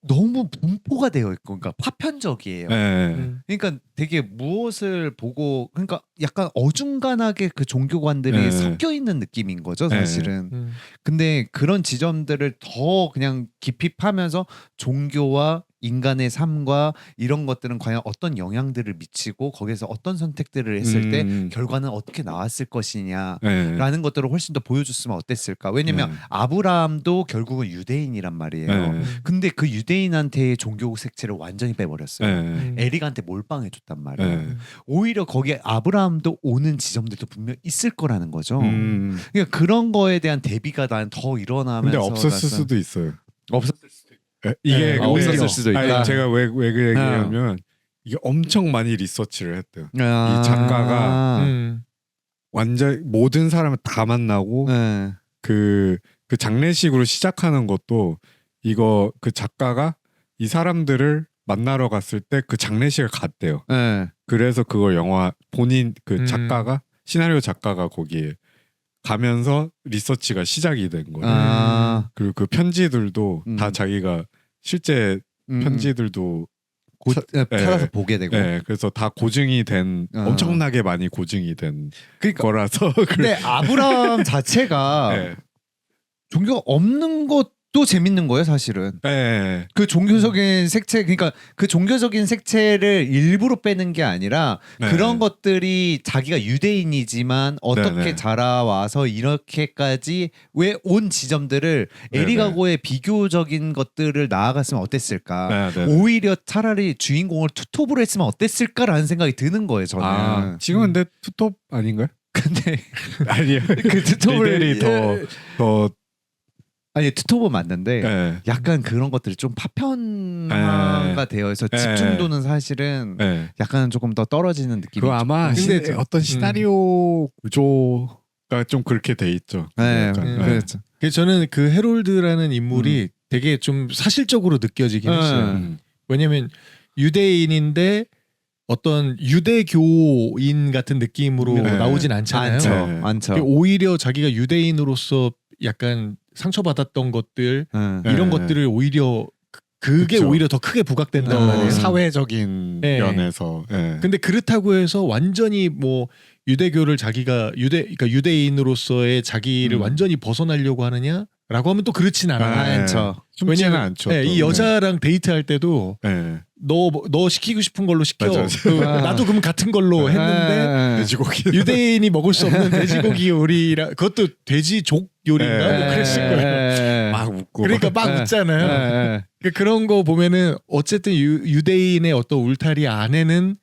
너무 분포가 되어 있고, 그러니까 파편적이에요. 그러니까 되게 무엇을 보고, 그러니까 약간 어중간하게 그 종교관들이 섞여 있는 느낌인 거죠, 사실은. 근데 그런 지점들을 더 그냥 깊이 파면서 종교와 인간의 삶과 이런 것들은 과연 어떤 영향들을 미치고 거기에서 어떤 선택들을 했을 때 결과는 어떻게 나왔을 것이냐라는 것들을 훨씬 더 보여줬으면 어땠을까. 왜냐면 아브라함도 결국은 유대인이란 말이에요. 근데 그 유대인한테의 종교 색채를 완전히 빼버렸어요. 에릭한테 몰빵해줬단 말이에요. 오히려 거기에 아브라함도 오는 지점들도 분명 있을 거라는 거죠. 그러니까 그런 거에 대한 대비가 난 더 일어나면서. 근데 없었을 수도 있어요. 없었을 수도 이게 없었을 수도 있다. 아니, 제가 왜 그 얘기냐면 이게 엄청 많이 리서치를 했대요. 이 작가가 완전 모든 사람을 다 만나고 그 장례식으로 시작하는 것도 이거 그 작가가 이 사람들을 만나러 갔을 때 그 장례식을 갔대요. 그래서 그걸 영화 본인 그 작가가 시나리오 작가가 거기에 가면서 리서치가 시작이 된 거예요. 그리고 그 편지들도 다 자기가 실제 편지들도 찾아서 보게 되고. 그래서 다 고증이 된 엄청나게 많이 고증이 된 거라서. 근데 아브라함 자체가 종교가 없는 것도 재밌는 거예요, 사실은. 그 종교적인 색채, 그러니까 그 종교적인 색채를 일부러 빼는 게 아니라 그런 것들이 자기가 유대인이지만 어떻게 자라와서 이렇게까지 왜 온 지점들을 에릭하고의 비교적인 것들을 나아갔으면 어땠을까. 오히려 차라리 주인공을 투톱으로 했으면 어땠을까라는 생각이 드는 거예요, 저는. 지금 근데 투톱 아닌가요? 근데 아니요. 그 투톱을 더 아니 투톱은 맞는데 약간 그런 것들이 좀 파편화가 되어 있어 집중도는 사실은 약간 조금 더 떨어지는 느낌이. 그 아마 근데 어떤 시나리오 구조가 좀 그렇게 돼 있죠. 그렇죠. 저는 그 헤롤드라는 인물이 되게 좀 사실적으로 느껴지긴 했어요. 왜냐면 유대인인데 어떤 유대교인 같은 느낌으로 나오진 않잖아요. 많죠. 오히려 자기가 유대인으로서 약간 상처받았던 것들 이런 것들을 오히려 그게 그쵸. 오히려 더 크게 부각된단 말이에요. 사회적인 면에서. 근데 그렇다고 해서 완전히 뭐 유대교를 자기가 그러니까 유대인으로서의 자기를 완전히 벗어나려고 하느냐라고 하면 또 그렇진 않아요. 숨지는 않죠. 이 여자랑 데이트할 때도 너 시키고 싶은 걸로 시켜. 나도 그럼 같은 걸로 했는데 돼지고기 유대인이 먹을 수 없는 돼지고기 요리라 그것도 돼지족 요리인가 뭐 그랬을 거예요. 막 웃고. 그러니까 막 웃잖아요. 그런 거 보면은 어쨌든 유대인의 어떤 울타리 안에는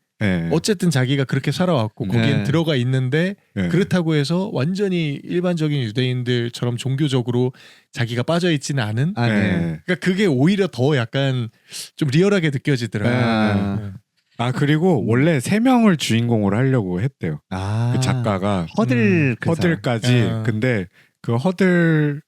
어쨌든 자기가 그렇게 살아왔고 거기엔 들어가 있는데 그렇다고 해서 완전히 일반적인 유대인들처럼 종교적으로 자기가 빠져 있지는 않은. 그러니까 그게 오히려 더 약간 좀 리얼하게 느껴지더라고요. 그리고 원래 3명을 주인공으로 하려고 했대요. 그 작가가 허들까지. 근데 그 허들의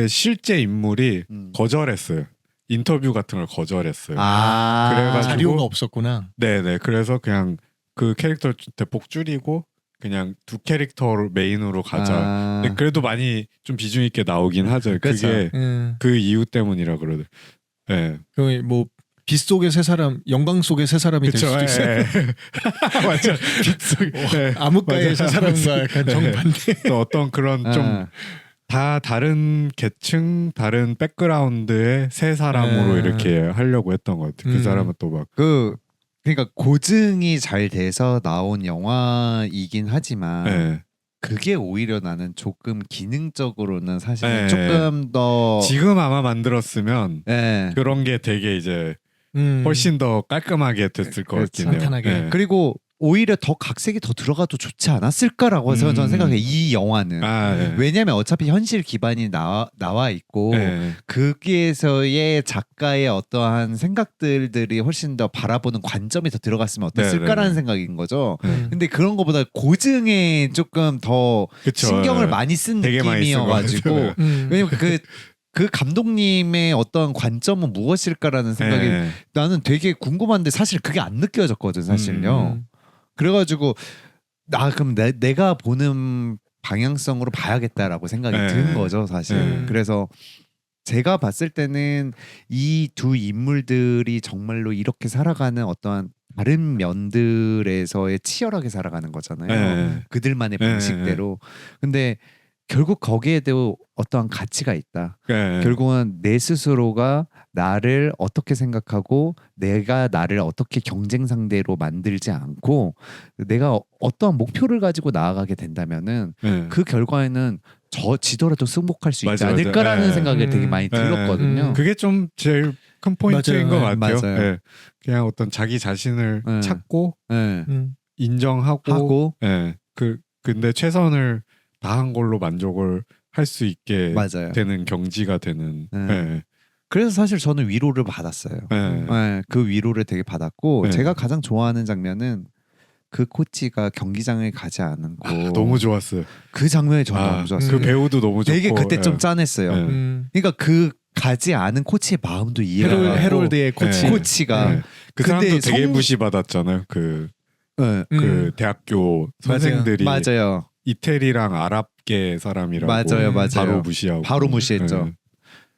실제 인물이 거절했어요. 인터뷰 같은 걸 거절했어요. 그래가지고 자료가 없었구나. 네네. 그래서 그냥 그 캐릭터 대폭 줄이고 그냥 2 캐릭터를 메인으로 가자. 근데 그래도 많이 좀 비중 있게 나오긴 하죠. 그게 그 이유 때문이라 그러더라고요. 그럼 뭐 빛 속의 세 사람, 영광 속의 세 사람이 될 수도 있어요. 맞아. 빛 속. 암흑가의 세 사람과 약간 정반대. 또 어떤 그런 좀 다 다른 계층, 다른 백그라운드의 세 사람으로 이렇게 하려고 했던 것 같아요. 그 사람은 또 막 그러니까 고증이 잘 돼서 나온 영화이긴 하지만 네. 그게 오히려 나는 조금 기능적으로는 사실 네. 조금 더 지금 아마 만들었으면 네. 그런 게 되게 이제 훨씬 더 깔끔하게 됐을 것 같긴 해요. 탄탄하게. 그리고 오히려 더 각색이 더 들어가도 좋지 않았을까라고 저는 생각해요. 이 영화는. 네. 왜냐하면 어차피 현실 기반이 나와 있고 네. 거기에서의 작가의 어떠한 생각들이 훨씬 더 바라보는 관점이 더 들어갔으면 어땠을까라는 네. 생각인 거죠. 네. 근데 그런 것보다 고증에 조금 더 그쵸. 신경을 많이 쓴 되게 많이 쓴것 느낌이어가지고 같아요. 왜냐면 그 감독님의 어떤 관점은 무엇일까라는 생각이 네. 나는 되게 궁금한데 사실 그게 안 느껴졌거든 사실요. 그래가지고 그럼 내가 보는 방향성으로 봐야겠다라고 생각이 든 거죠 사실. 그래서 제가 봤을 때는 이 두 인물들이 정말로 이렇게 살아가는 어떠한 다른 면들에서의 치열하게 살아가는 거잖아요. 그들만의 방식대로. 근데 결국 거기에도 어떠한 가치가 있다. 결국은 내 스스로가 나를 어떻게 생각하고 내가 나를 어떻게 경쟁 상대로 만들지 않고 내가 어떠한 목표를 가지고 나아가게 된다면은 그 결과에는 지더라도 승복할 수 있지 않을까라는 생각이 되게 많이 들었거든요. 그게 좀 제일 큰 포인트인 것 같아요. 맞아요. 네. 그냥 어떤 자기 자신을 찾고 인정하고 하고 근데 최선을 다한 걸로 만족을 할 수 있게 맞아요. 되는 경지가 되는. 그래서 사실 저는 위로를 받았어요. 그 위로를 되게 받았고 제가 가장 좋아하는 장면은 그 코치가 경기장에 가지 않고 너무 좋았어요. 그 장면이 저는 너무 좋았어요. 그 배우도 너무 좋고 되게 그때 좀 짠했어요. 그러니까 그 가지 않은 코치의 마음도 이해가 가고 헤롤드의 코치가 그 사람도 되게 무시받았잖아요. 그 대학교 선생들이 맞아요. 이태리랑 아랍계 사람이라고 맞아요. 바로 무시하고 바로 무시했죠.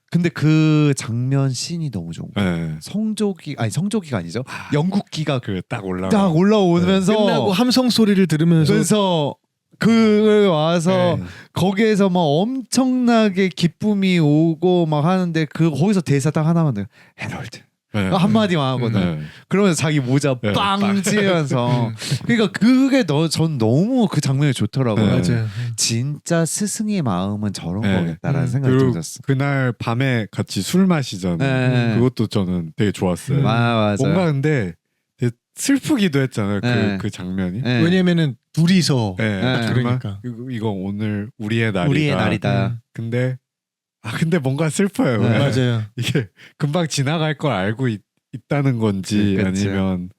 근데 그 장면 씬이 너무 좋은 거예요. 성조기가 아니죠. 영국기가 딱 올라오면서 끝나고 함성 소리를 들으면서 그 와서 거기에서 막 엄청나게 기쁨이 오고 막 하는데 거기서 대사 딱 하나만 더 헤럴드 한마디만 하거든. 그러면서 자기 모자 빵 찌면서 그러니까 그게 전 너무 그 장면이 좋더라고요. 맞아요. 진짜 스승의 마음은 저런 거겠다라는 생각이 들었어. 그날 밤에 같이 술 마시잖아요. 그것도 저는 되게 좋았어요. 맞아요. 뭔가 근데 되게 슬프기도 했잖아요. 그 장면이. 왜냐면은 둘이서 그러니까 이거 오늘 우리의 날이다. 근데 뭔가 슬퍼요. 맞아요. 이게 금방 지나갈 걸 알고 있다는 건지 아니면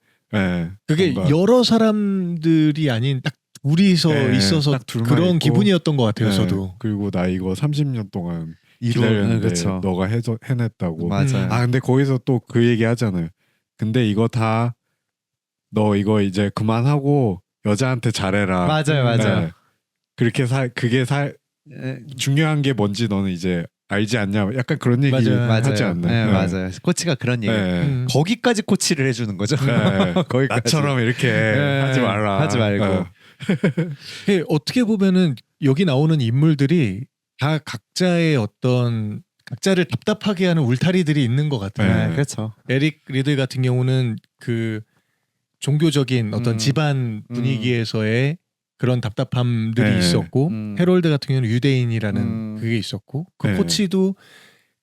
그게 뭔가 여러 사람들이 아닌 딱 둘이서 있어서 딱 둘만 그런 있고, 기분이었던 것 같아요. 저도. 그리고 나 이거 30년 동안 기다렸는데 너가 해냈다고. 맞아요. 근데 거기서 또 그 얘기 하잖아요. 근데 이거 다 너 이거 이제 그만하고 여자한테 잘해라. 맞아요. 그렇게 중요한 게 뭔지 너는 이제 알지 않냐? 약간 그런 얘기 하지 않나요? 맞아요. 코치가 그런 얘기. 거기까지 코치를 해주는 거죠. 거기까지. 나처럼 이렇게 하지 말라. 하지 말고. 어떻게 보면은 여기 나오는 인물들이 다 각자의 각자를 답답하게 하는 울타리들이 있는 것 같아요. 그렇죠. 에릭 리들 같은 경우는 그 종교적인 어떤 집안 분위기에서의 그런 답답함들이 있었고 헤롤드 같은 경우는 유대인이라는 그게 있었고 그 코치도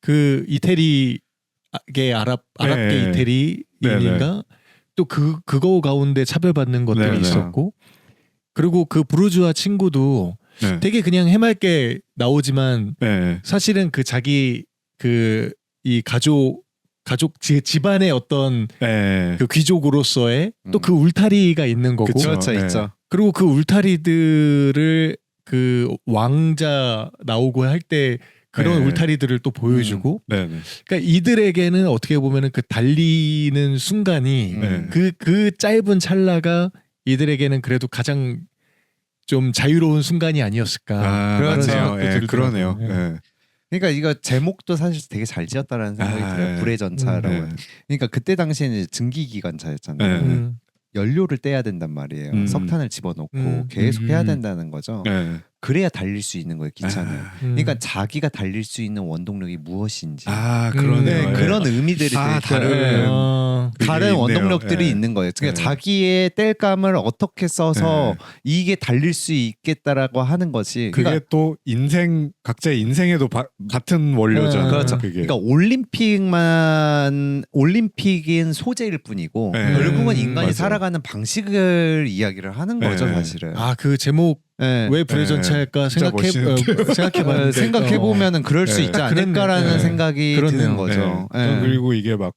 그 이태리계 아랍계 이태리인인가 또 그거 가운데 차별받는 것들이 있었고 그리고 그 부르주아 친구도 되게 그냥 해맑게 나오지만 사실은 그 자기 이 가족 집안의 어떤 그 귀족으로서의 또 그 울타리가 있는 거고 그렇죠. 있죠. 그리고 그 울타리들을 그 왕자 나오고 할 때 그런 울타리들을 또 보여주고 그러니까 이들에게는 어떻게 보면은 그 달리는 순간이 그 짧은 찰나가 이들에게는 그래도 가장 좀 자유로운 순간이 아니었을까. 그러네요. 그러니까 이거 제목도 사실 되게 잘 지었다라는 생각이 들어요. 불의 전차라고. 그러니까 그때 당시에는 증기 기관차였잖아요. 연료를 떼야 된단 말이에요. 석탄을 집어넣고 계속 해야 된다는 거죠. 네. 그래야 달릴 수 있는 거예요, 기차는. 음. 그러니까 자기가 달릴 수 있는 원동력이 무엇인지. 그러네요. 네, 그런 의미들이 다 되게 다른 그게 다른 있네요. 원동력들이 네. 있는 거예요. 그러니까 네. 자기의 땔감을 어떻게 써서 네. 이게 달릴 수 있겠다라고 하는 것이. 그게 그러니까, 또 각자의 인생에도 같은 원료잖아요. 그렇죠. 그게. 그러니까 올림픽인 소재일 뿐이고 네. 결국은 인간이 맞아요. 살아가는 방식을 이야기를 하는 거죠, 네. 사실은. 그 제목 네. 왜 불의 전차일까 진짜 생각해봤는데 생각해 보면은 그럴 수 있지 않을까라는 그렇네. 생각이 그렇네요. 드는 거죠. 네. 네. 그리고 이게 막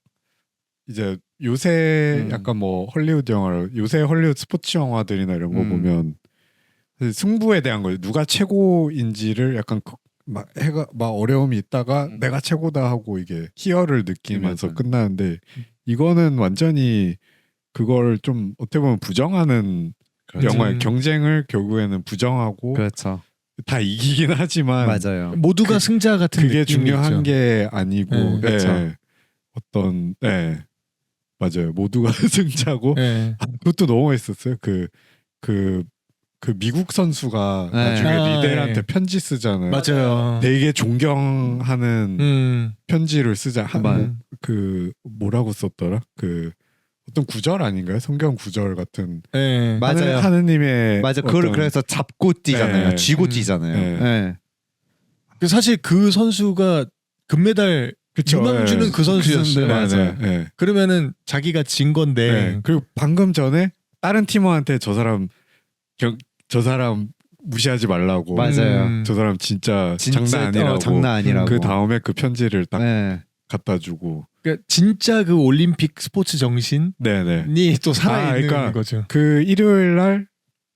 이제 요새 약간 뭐 헐리우드 영화, 요새 헐리우드 스포츠 영화들이나 이런 거 보면 승부에 대한 거예요. 누가 최고인지를 약간 막 어려움이 있다가 내가 최고다 하고 이게 희열을 느끼면서 맞아요. 끝나는데 이거는 완전히 그걸 좀 어떻게 보면 부정하는 영화의 경쟁을 결국에는 부정하고 그렇죠. 다 이기긴 하지만 맞아요. 모두가 승자 같은 그게 느낌이 중요한 있죠. 게 아니고 네, 그렇죠. 어떤 맞아요. 모두가 승자고 네. 그것도 너무 멋있었어요. 그 미국 선수가 네. 나중에 리델한테 네. 편지 쓰잖아요. 맞아요. 되게 존경하는 편지를 쓰자. 그 뭐라고 썼더라? 그 어떤 구절 아닌가요? 성경 구절 같은. 네. 맞아요. 하느님의 맞아. 그걸 그래서 잡고 뛰잖아요. 네. 쥐고 뛰잖아요. 네. 네. 사실 그 선수가 금메달 그쵸, 유망주는 네. 그 선수였어요. 맞아요. 네. 그러면은 자기가 진 건데 네. 그리고 방금 전에 다른 팀원한테 저 사람 무시하지 말라고. 맞아요. 저 사람 진짜 장난 아니라고. 장난 아니라고. 그 다음에 그 편지를 딱 네. 갖다 주고. 그러니까 진짜 그 올림픽 스포츠 정신이 네네. 또 살아있는 그러니까 거죠. 그 일요일 날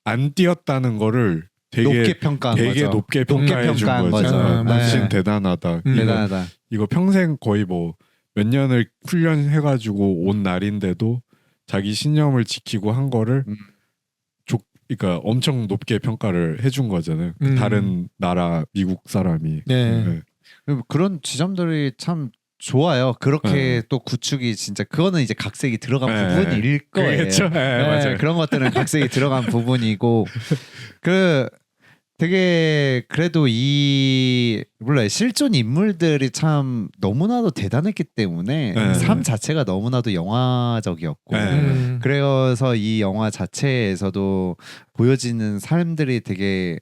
안 뛰었다는 거를 되게 높게 평가한 되게 거죠. 높게 평가해 준 평가한 거죠. 거죠. 당신 네. 대단하다. 대단하다. 이거 평생 거의 뭐 몇 년을 훈련해가지고 온 날인데도 자기 신념을 지키고 한 거를 그러니까 엄청 높게 평가를 해준 거잖아요. 다른 나라 미국 사람이. 네. 그런 지점들이 참 좋아요. 그렇게 네. 또 구축이 진짜 그거는 이제 각색이 들어간 네. 부분일 거예요. 그렇죠. 네, 맞아요. 그런 것들은 각색이 들어간 부분이고 되게 그래도 몰라요. 실존 인물들이 참 너무나도 대단했기 때문에 네. 삶 자체가 너무나도 영화적이었고 네. 그래서 이 영화 자체에서도 보여지는 삶들이 되게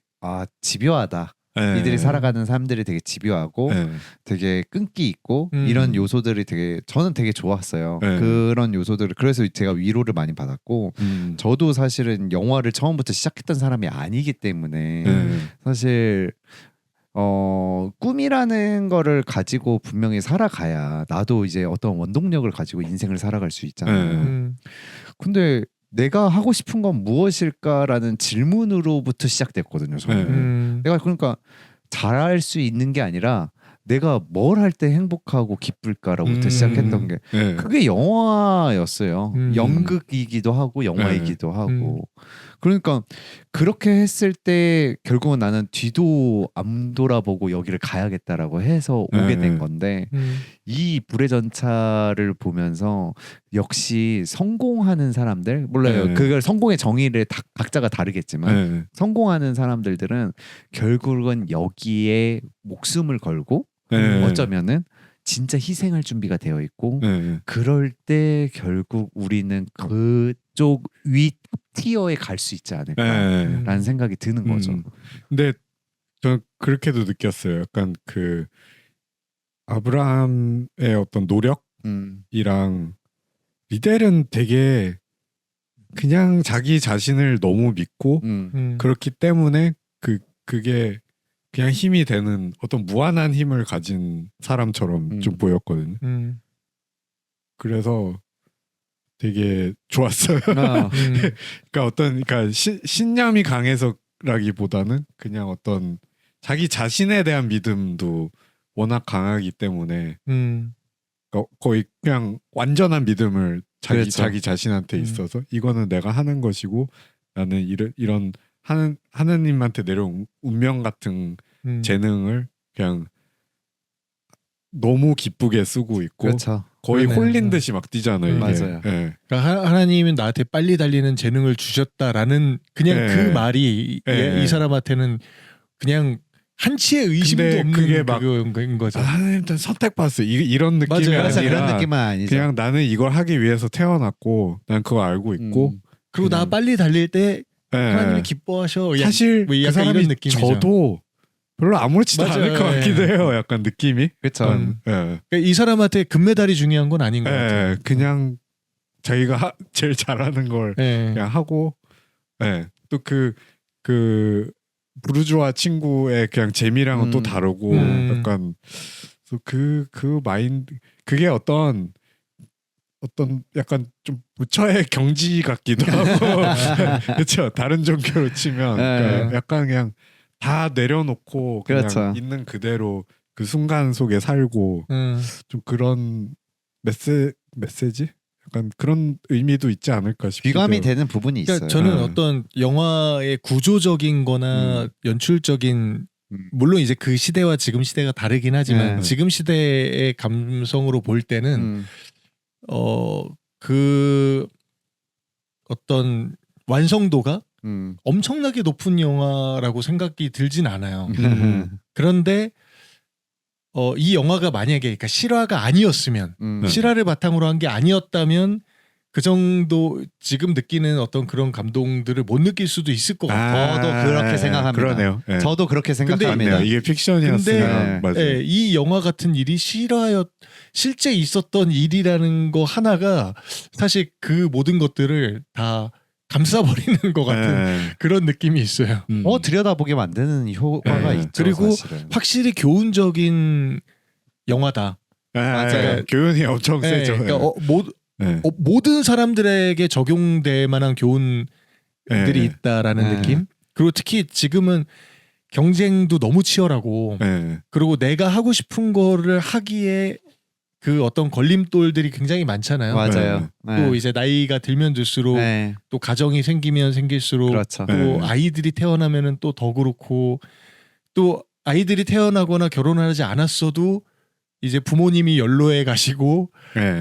집요하다. 네. 이들이 살아가는 삶들이 되게 집요하고 네. 되게 끈기 있고 이런 요소들이 저는 되게 좋았어요. 네. 그런 요소들을 그래서 제가 위로를 많이 받았고 저도 사실은 영화를 처음부터 시작했던 사람이 아니기 때문에 사실 꿈이라는 거를 가지고 분명히 살아가야 나도 이제 어떤 원동력을 가지고 인생을 살아갈 수 있잖아요. 근데 내가 하고 싶은 건 무엇일까라는 질문으로부터 시작됐거든요. 저는. 내가 그러니까 잘할 수 있는 게 아니라 내가 뭘 할 때 행복하고 기쁠까로부터 시작했던 게 그게 영화였어요. 연극이기도 하고 영화이기도 하고. 그러니까 그렇게 했을 때 결국은 나는 뒤도 안 돌아보고 여기를 가야겠다라고 해서 오게 된 건데 이 불의 전차를 보면서 역시 성공하는 사람들 몰라요. 그걸 성공의 정의를 각자가 다르겠지만 성공하는 사람들은 결국은 여기에 목숨을 걸고 어쩌면은 진짜 희생할 준비가 되어 있고 그럴 때 결국 우리는 그쪽 위 티어에 갈 수 있지 않을까라는 생각이 드는 거죠. 근데 저는 그렇게도 느꼈어요. 약간 그 아브라함의 어떤 노력이랑 리델은 되게 그냥 자기 자신을 너무 믿고 그렇기 때문에 그게 그냥 힘이 되는 어떤 무한한 힘을 가진 사람처럼 좀 보였거든요. 그래서 되게 좋았어요. 그러니까 신념이 강해서라기보다는 그냥 어떤 자기 자신에 대한 믿음도 워낙 강하기 때문에 그러니까 거의 그냥 완전한 믿음을 자기 자신한테 있어서 이거는 내가 하는 것이고 나는 이런 하느님한테 내려온 운명 같은 재능을 그냥 너무 기쁘게 쓰고 있고 그렇죠. 거의 그러네. 홀린 듯이 막 뛰잖아요. 이게. 맞아요. 예. 그러니까 하나님은 나한테 빨리 달리는 재능을 주셨다라는 그냥 예. 그 말이 예. 이 사람한테는 그냥 한치의 의심도 근데 없는 그게 막 그거인 거죠. 하나님한테 선택받았어. 이런 느낌이 맞아요. 그래서 아니라 이런 느낌은 아니죠. 그냥 나는 이걸 하기 위해서 태어났고 난 그거 알고 있고 그리고 나 그냥- 빨리 달릴 때 예. 하나님이 기뻐하셔. 사실 뭐 그 약간 사람이 이런 느낌이죠. 저도 별로 아무렇지도 맞아요. 않을 것 같기도 예. 해요. 약간 느낌이. 그렇죠. 예. 그러니까 이 사람한테 금메달이 중요한 건 아닌 것 같아요. 예. 그냥 자기가 제일 잘하는 걸 예. 그냥 하고, 예. 또 그 부르주아 친구의 그냥 재미랑은 또 다르고, 약간 그 마인드 그게 어떤 약간 좀 부처의 경지 같기도 하고, 그렇죠. 다른 종교로 치면 그러니까 약간 그냥 다 내려놓고 그냥 그렇죠. 있는 그대로 그 순간 속에 살고 좀 그런 메시지? 약간 그런 의미도 있지 않을까 싶기도 귀감이 해요. 되는 부분이 그러니까 있어요. 저는 어떤 영화의 구조적인 거나 연출적인 물론 이제 그 시대와 지금 시대가 다르긴 하지만 지금 시대의 감성으로 볼 때는 그 어떤 완성도가 엄청나게 높은 영화라고 생각이 들진 않아요. 그런데 이 영화가 만약에 그러니까 실화가 아니었으면 실화를 바탕으로 한 게 아니었다면 그 정도 지금 느끼는 어떤 그런 감동들을 못 느낄 수도 있을 것 같아요. 저도 그렇게 생각합니다. 그러네요. 예. 저도 그렇게 생각합니다. 맞네요. 이게 픽션이었으면 맞아요. 예, 이 영화 같은 일이 실제 있었던 일이라는 거 하나가 사실 그 모든 것들을 다 감싸버리는 것 같은 그런 느낌이 있어요. 들여다보게 만드는 효과가 있죠. 그리고 사실은. 확실히 교훈적인 영화다. 맞아요. 교훈이 엄청 예, 세죠. 그러니까 모든 사람들에게 적용될 만한 교훈들이 있다라는 느낌. 그리고 특히 지금은 경쟁도 너무 치열하고 그리고 내가 하고 싶은 거를 하기에 그 어떤 걸림돌들이 굉장히 많잖아요. 맞아요. 또 이제 나이가 들면 들수록 또 가정이 생기면 생길수록 그렇죠. 또 아이들이 태어나면은 또 더 그렇고 또 아이들이 태어나거나 결혼하지 않았어도 이제 부모님이 연로해 가시고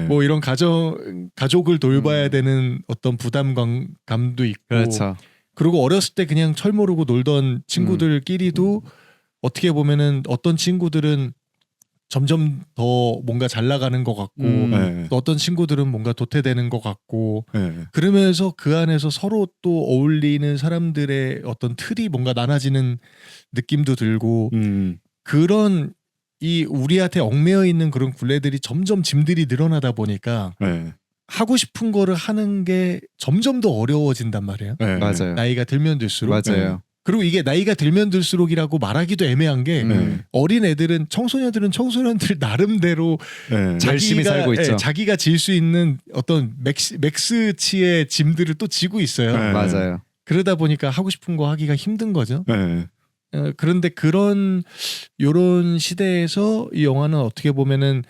뭐 이런 가족을 돌봐야 되는 어떤 부담감도 있고 그렇죠. 그리고 어렸을 때 그냥 철 모르고 놀던 친구들끼리도 어떻게 보면은 어떤 친구들은 점점 더 뭔가 잘 나가는 것 같고 또 어떤 친구들은 뭔가 도태되는 것 같고 그러면서 그 안에서 서로 또 어울리는 사람들의 어떤 틀이 뭔가 나눠지는 느낌도 들고 그런 이 우리한테 얽매여 있는 그런 굴레들이 점점 짐들이 늘어나다 보니까 하고 싶은 거를 하는 게 점점 더 어려워진단 말이에요. 맞아요. 나이가 들면 들수록. 맞아요. 그리고 이게 나이가 들면 들수록이라고 말하기도 애매한 게 어린 애들은 청소년들 나름대로 열심히 살고 있죠. 자기가 질 수 있는 어떤 맥스치의 짐들을 또 지고 있어요. 맞아요. 그러다 보니까 하고 싶은 거 하기가 힘든 거죠. 그런데 요런 시대에서 이 영화는 어떻게 보면은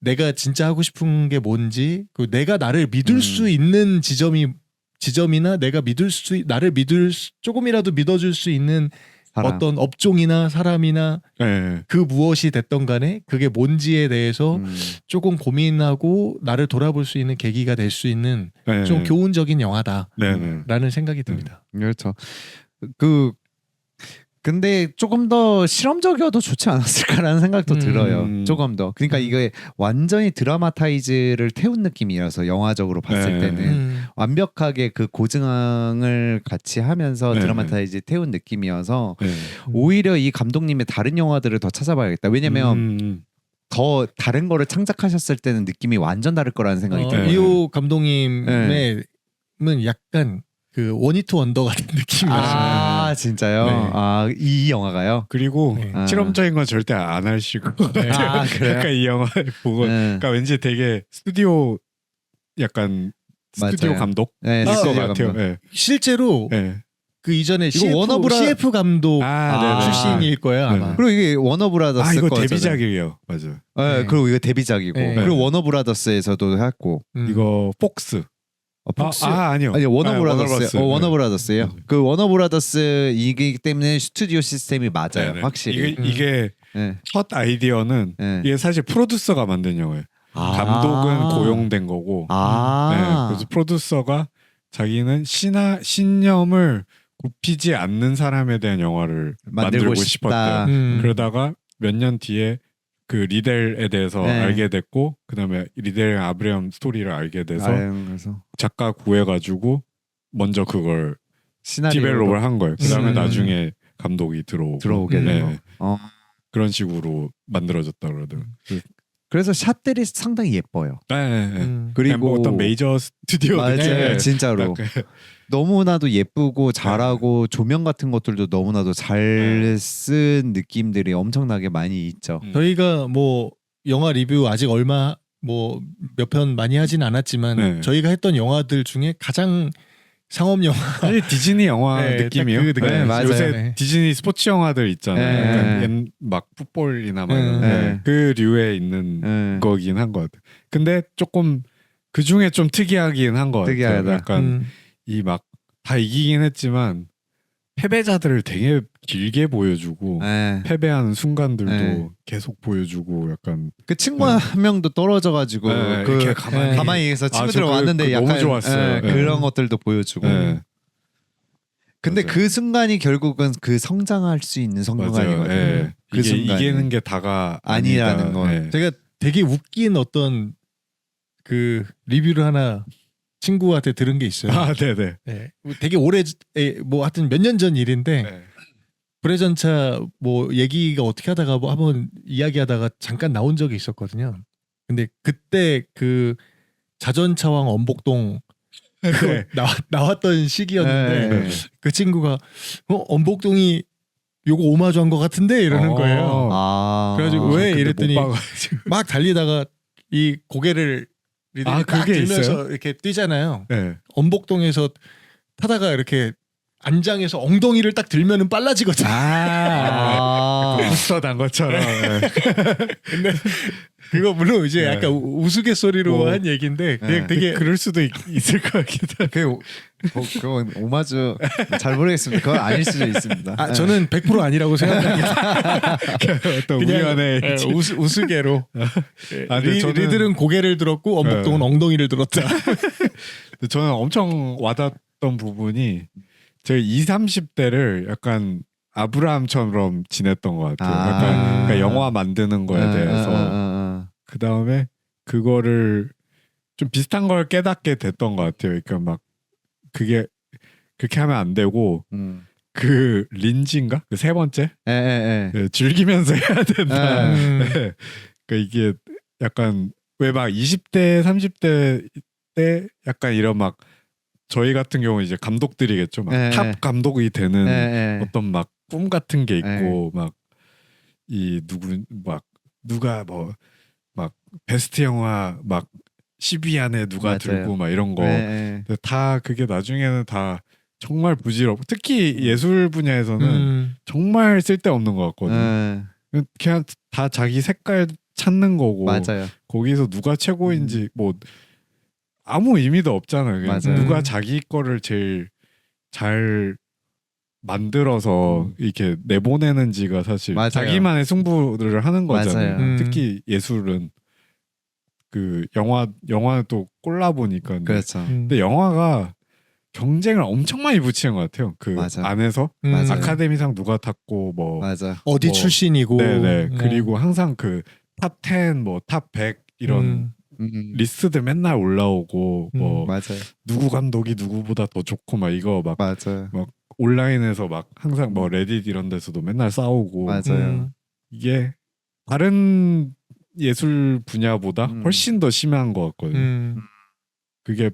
내가 진짜 하고 싶은 게 뭔지 그 내가 나를 믿을 수 있는 지점이나 나를 조금이라도 믿어줄 수 있는 사람. 어떤 업종이나 사람이나 그 무엇이 됐던 간에 그게 뭔지에 대해서 조금 고민하고 나를 돌아볼 수 있는 계기가 될 수 있는 좀 교훈적인 영화다라는 생각이 듭니다. 그렇죠. 근데 조금 더 실험적이어도 좋지 않았을까라는 생각도 들어요. 조금 더. 그러니까 이게 완전히 드라마타이즈를 태운 느낌이라서 영화적으로 봤을 때는 완벽하게 그 고증을 같이 하면서 드라마타이즈 태운 느낌이어서 오히려 이 감독님의 다른 영화들을 더 찾아봐야겠다. 왜냐면 더 다른 거를 창작하셨을 때는 느낌이 완전 다를 거라는 생각이 들어요. 이호 감독님의 약간 그 원히트 원더 같은 느낌이었어요. 진짜요? 이 영화가요? 그리고 실험적인 건 절대 안 하시고 그래요? 약간 이 영화 보고 그러니까 왠지 되게 스튜디오 약간 스튜디오 맞아요. 감독 네, 것 스튜디오 같아요. 감독. 실제로 그 이전에 CF 감독 출신일 거예요 아마. 그리고 이게 워너브라더스 이거 거잖아요. 데뷔작이에요. 맞아요. 그리고 이거 데뷔작이고 그리고 워너브라더스에서도 했고 이거 폭스. 폭스 아니요. 아니 워너브라더스. 워너브라더스. 워너브라더스예요. 그 워너브라더스 이기 때문에 스튜디오 시스템이 맞아요. 확실히. 이게 네. 첫 아이디어는 네. 이게 사실 프로듀서가 만든 영화예요. 감독은 고용된 거고. 네, 그래서 프로듀서가 자기는 신념을 굽히지 않는 사람에 대한 영화를 만들고 싶었대요. 그러다가 몇 년 뒤에 그 리델에 대해서 네. 알게 됐고, 그다음에 리델 아브라함 스토리를 알게 돼서 그래서 작가 구해가지고 먼저 그걸 시나리오로 디벨롭을 한 거예요. 그다음에 음. 나중에 감독이 들어오게 된 거. 네. 그런 식으로 만들어졌다 그러더라고요. 그래서 샷들이 상당히 예뻐요. 네, 네. 그리고 뭐 어떤 메이저 스튜디오 맞아요, 진짜로 너무나도 예쁘고 잘하고 조명 같은 것들도 너무나도 잘 쓴 느낌들이 엄청나게 많이 있죠. 저희가 뭐 영화 리뷰 아직 얼마 뭐 몇 편 많이 하진 않았지만 네. 저희가 했던 영화들 중에 가장 상업 영화 사실 디즈니 영화 네, 느낌이요. 딱 그 느낌. 네, 맞아요. 요새 네. 디즈니 스포츠 영화들 있잖아요. 네. 약간 막 풋볼이나 막 이런 네. 그 류에 있는 네. 거긴 한 것 같아요. 근데 조금 그 중에 좀 특이하긴 한 것 같아요. 특이하다. 약간 이 막 다 이기긴 했지만 패배자들을 되게 길게 보여주고 네. 패배하는 순간들도 네. 계속 보여주고 약간 그 친구 한 명도 떨어져가지고 네, 그 이렇게 가만히 있어 친구들 저 왔는데 그거 약간 너무 좋았어요. 네. 그런 것들도 보여주고. 네. 근데 맞아요. 그 순간이 결국은 그 성장할 수 있는 순간이거든요. 예. 그 이게 순간이. 이기는 게 다가 아니라는 아니다. 건. 예. 제가 되게 웃긴 어떤 그 리뷰를 하나 친구한테 들은 게 있어요. 아, 네네. 네. 되게 오래 뭐 하여튼 몇 년 전 일인데 네. 불회전차 뭐 얘기가 어떻게 하다가 뭐 한번 이야기하다가 잠깐 나온 적이 있었거든요. 근데 그때 그 자전차왕 엄복동 그거 네. 나왔던 시기였는데 네. 그 친구가 엄복동이 요거 오마주한 것 같은데 이러는 거예요. 그래가지고 왜 근데 이랬더니 못 봐가지고. 막 달리다가 이 고개를 아, 딱 그게 들면서 있어요? 이렇게 뛰잖아요. 네. 엄복동에서 타다가 이렇게 안장에서 엉덩이를 딱 들면은 빨라지거든요. 부스터 단 것처럼. 네. 근데 그거 물론 이제 네. 약간 우스갯소리로 뭐, 한 얘기인데 그냥 네. 되게 그럴 수도 있을 것 같기도 하고. 그건 오마주 잘 모르겠습니다. 그건 아닐 수도 있습니다. 아, 저는 100% 아니라고 생각합니다. 어떤 그냥 우연의 우스개로 아, 근데 저는- 리들은 고개를 들었고 엄복동은 엉덩이를 들었다. 근데 저는 엄청 와닿았던 부분이 제 20, 30대를 약간 아브라함처럼 지냈던 것 같아요. 아. 약간 그러니까 영화 만드는 거에 대해서 그 다음에 그거를 좀 비슷한 걸 깨닫게 됐던 것 같아요. 그러니까 막 그게 그렇게 하면 안 되고 그 린지인가 그 세 번째 네, 즐기면서 해야 된다. 네. 그러니까 이게 약간 왜 막 20대 30대 때 약간 이런 막 저희 같은 경우 이제 감독들이겠죠. 막 탑 감독이 되는 어떤 막 꿈 같은 게 있고 막 이 누가 뭐 막 베스트 영화 막 10위 안에 누가 맞아요. 들고 막 이런 거 근데 다 그게 나중에는 다 정말 부질없고 특히 예술 분야에서는 정말 쓸데없는 것 같거든요. 그냥 다 자기 색깔 찾는 거고 맞아요. 거기서 누가 최고인지 뭐 아무 의미도 없잖아요. 그냥 맞아요. 누가 자기 거를 제일 잘 만들어서 이렇게 내보내는지가 사실 맞아요. 자기만의 승부를 하는 거잖아요. 맞아요. 특히 예술은 그 영화는 또 꼴라 보니까 그렇죠. 근데 영화가 경쟁을 엄청 많이 붙이는 것 같아요. 그 맞아. 안에서 맞아요. 아카데미상 누가 탔고 뭐 맞아. 어디 뭐, 출신이고 네네 그리고 항상 그 탑 10, 뭐 탑 100 이런 리스트들 맨날 올라오고 뭐 맞아요. 누구 감독이 누구보다 더 좋고 막 이거 막 맞아요. 온라인에서 막 항상 뭐 레딧 이런 데서도 맨날 싸우고 맞아요. 이게 다른 예술 분야보다 훨씬 더 심한 것 같거든요. 그게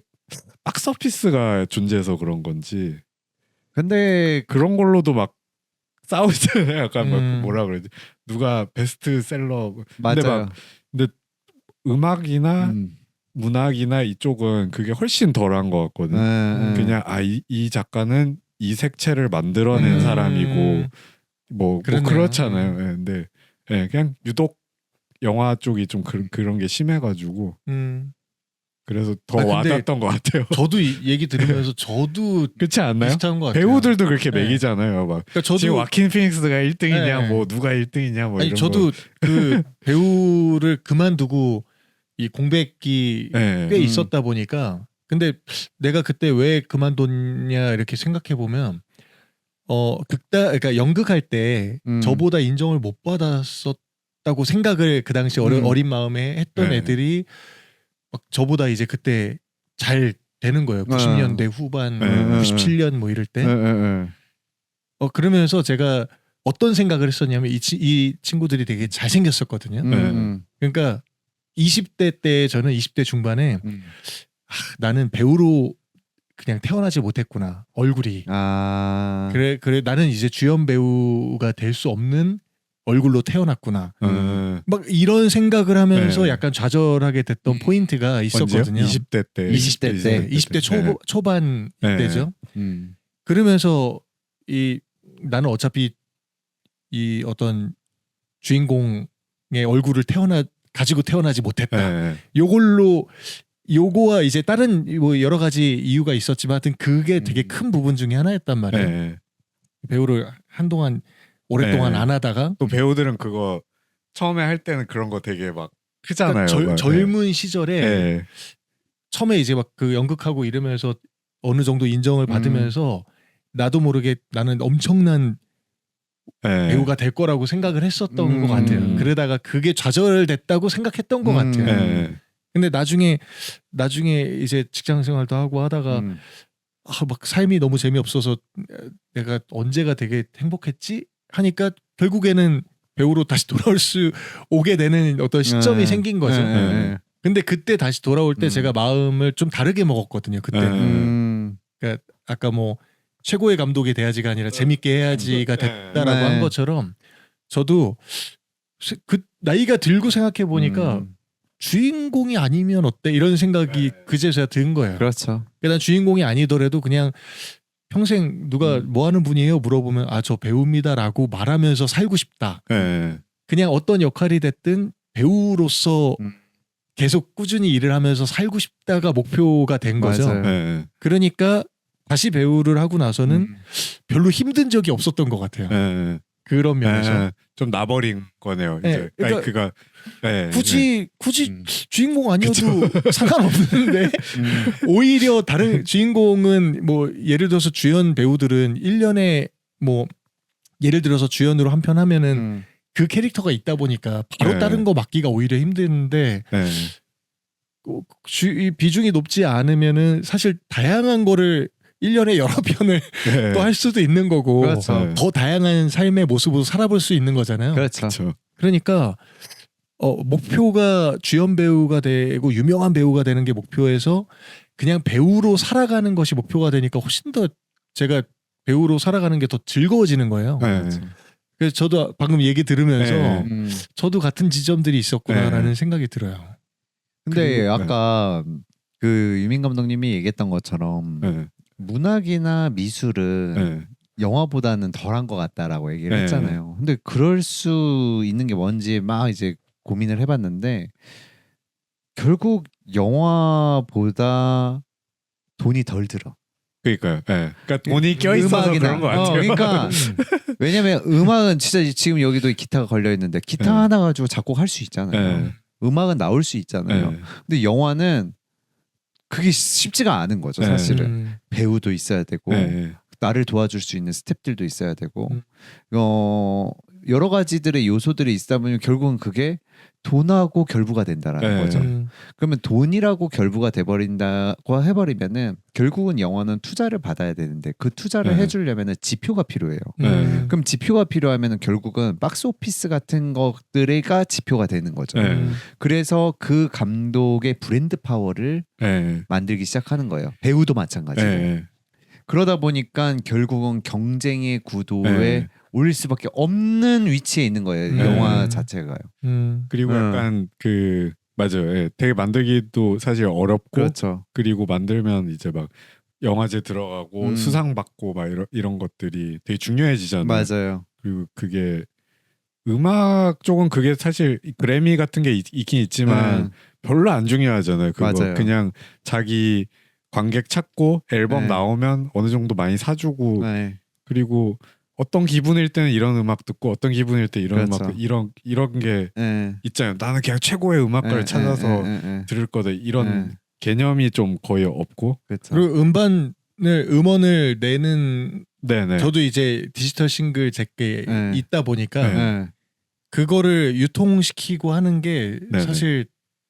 박스오피스가 존재해서 그런 건지 근데 그런 걸로도 막 싸우잖아요. 약간 막 뭐라 그러지? 누가 베스트셀러 근데 맞아요. 막 근데 음악이나 문학이나 이쪽은 그게 훨씬 덜한 것 같거든. 그냥 이 작가는 이 색채를 만들어낸 사람이고 뭐 그렇잖아요. 예, 근데 그냥 유독 영화 쪽이 좀 그런 게 심해가지고 그래서 더 근데 와닿았던 것 같아요. 저도 이 얘기 들으면서 저도 그렇지 않나요? 비슷한 것 같아요. 배우들도 그렇게 네. 매기잖아요. 막 그러니까 저도 지금 와킨 피닉스가 1등이냐, 네. 뭐 누가 1등이냐, 뭐 아니 이런 저도 거. 그 배우를 그만두고 이 공백기 네. 꽤 있었다 보니까 근데 내가 그때 왜 그만뒀냐 이렇게 생각해 보면 그러니까 연극할 때 저보다 인정을 못 받았었다고 생각을 그 당시 어린 마음에 했던 네. 애들이 막 저보다 이제 그때 잘 되는 거예요. 90년대 후반, 97년 뭐 이럴 때. 그러면서 제가 어떤 생각을 했었냐면 이 친구들이 되게 잘생겼었거든요. 그러니까 20대 때 저는 20대 중반에 나는 배우로 그냥 태어나지 못했구나. 얼굴이. 그래 나는 이제 주연 배우가 될 수 없는 얼굴로 태어났구나. 막 이런 생각을 하면서 네. 약간 좌절하게 됐던 포인트가 있었거든요. 20대 때. 20대 초반 네. 때죠. 그러면서 나는 어차피 이 어떤 주인공의 얼굴을 가지고 태어나지 못했다. 요거와 이제 다른 뭐 여러 가지 이유가 있었지만 하여튼 그게 되게 큰 부분 중에 하나였단 말이에요. 배우를 오랫동안 안 하다가 또 배우들은 그거 처음에 할 때는 그런 거 되게 막 크잖아요. 그러니까 젊은 시절에 처음에 이제 막 그 연극하고 이러면서 어느 정도 인정을 받으면서 나도 모르게 나는 엄청난 배우가 될 거라고 생각을 했었던 것 같아요. 그러다가 그게 좌절됐다고 생각했던 것 같아요. 근데 나중에 이제 직장 생활도 하고 하다가 막 삶이 너무 재미없어서 내가 언제가 되게 행복했지 하니까 결국에는 배우로 다시 오게 되는 어떤 시점이 생긴 거죠. 근데 그때 다시 돌아올 때 제가 마음을 좀 다르게 먹었거든요. 그때는. 그러니까 아까 뭐 최고의 감독이 돼야지가 아니라 재밌게 해야지가 됐다라고 한 것처럼 저도 그 나이가 들고 생각해 보니까 주인공이 아니면 어때 이런 생각이 그제서야 든 거예요. 그렇죠. 난 주인공이 아니더라도 그냥 평생 누가 뭐 하는 분이에요 물어보면 저 배우입니다라고 말하면서 살고 싶다. 그냥 어떤 역할이 됐든 배우로서 계속 꾸준히 일을 하면서 살고 싶다가 목표가 된 거죠. 그러니까 다시 배우를 하고 나서는 별로 힘든 적이 없었던 것 같아요. 그런 면에서 좀 나버린 거네요. 이제 그러니까 굳이 주인공 아니어도 상관없는데 오히려 다른 주인공은 뭐 예를 들어서 주연 배우들은 1년에 뭐 예를 들어서 주연으로 한 편 하면은 그 캐릭터가 있다 보니까 바로 다른 거 맡기가 오히려 힘든데 비중이 높지 않으면은 사실 다양한 거를 1년에 여러 편을 또 할 수도 있는 거고 그렇죠. 더 다양한 삶의 모습으로 살아볼 수 있는 거잖아요. 그렇죠. 그러니까 목표가 주연 배우가 되고 유명한 배우가 되는 게 목표에서 그냥 배우로 살아가는 것이 목표가 되니까 훨씬 더 제가 배우로 살아가는 게 더 즐거워지는 거예요. 그래서 저도 방금 얘기 들으면서 저도 같은 지점들이 있었구나라는 생각이 들어요. 근데 아까 그 유민 감독님이 얘기했던 것처럼 문학이나 미술은 영화보다는 덜한 것 같다라고 얘기를 했잖아요. 근데 그럴 수 있는 게 뭔지 막 이제 고민을 해봤는데 결국 영화보다 돈이 덜 들어. 그러니까요. 그러니까 돈이 껴있어서 그런 것 같아요. 그러니까 왜냐면 음악은 진짜 지금 여기도 기타가 걸려 있는데 기타 하나 가지고 작곡할 수 있잖아요. 음악은 나올 수 있잖아요. 근데 영화는 그게 쉽지가 않은 거죠. 사실은 배우도 있어야 되고 나를 도와줄 수 있는 스태프들도 있어야 되고 여러 가지들의 요소들이 있다 보면 결국은 그게 돈하고 결부가 된다라는 거죠. 그러면 돈이라고 결부가 돼버린다고 해버리면은 결국은 영화는 투자를 받아야 되는데 그 투자를 해주려면은 지표가 필요해요. 그럼 지표가 필요하면은 결국은 박스 오피스 같은 것들이가 지표가 되는 거죠. 그래서 그 감독의 브랜드 파워를 만들기 시작하는 거예요. 배우도 마찬가지고. 그러다 보니까 결국은 경쟁의 구도에 올릴 수밖에 없는 위치에 있는 거예요. 영화 자체가요. 그리고 약간 맞아요. 되게 만들기도 사실 어렵고 그렇죠. 그리고 만들면 이제 막 영화제 들어가고 수상 받고 막 이런 것들이 되게 중요해지잖아요. 맞아요. 그리고 그게 음악 쪽은 그게 사실 그래미 같은 게 있긴 있지만 별로 안 중요하잖아요. 그거 맞아요. 그냥 자기 관객 찾고 앨범 네. 나오면 어느 정도 많이 사주고 네. 그리고 어떤 기분일 때는 이런 음악 듣고 어떤 기분일 때 이런 그렇죠. 음악 이런 게 네. 있잖아요. 나는 그냥 최고의 음악가를 찾아서 들을 거다 이런 개념이 좀 거의 없고 그렇죠. 그리고 음원을 내는 네네. 저도 이제 디지털 싱글 제게 네. 있다 보니까 네. 그거를 유통시키고 하는 게 네네. 사실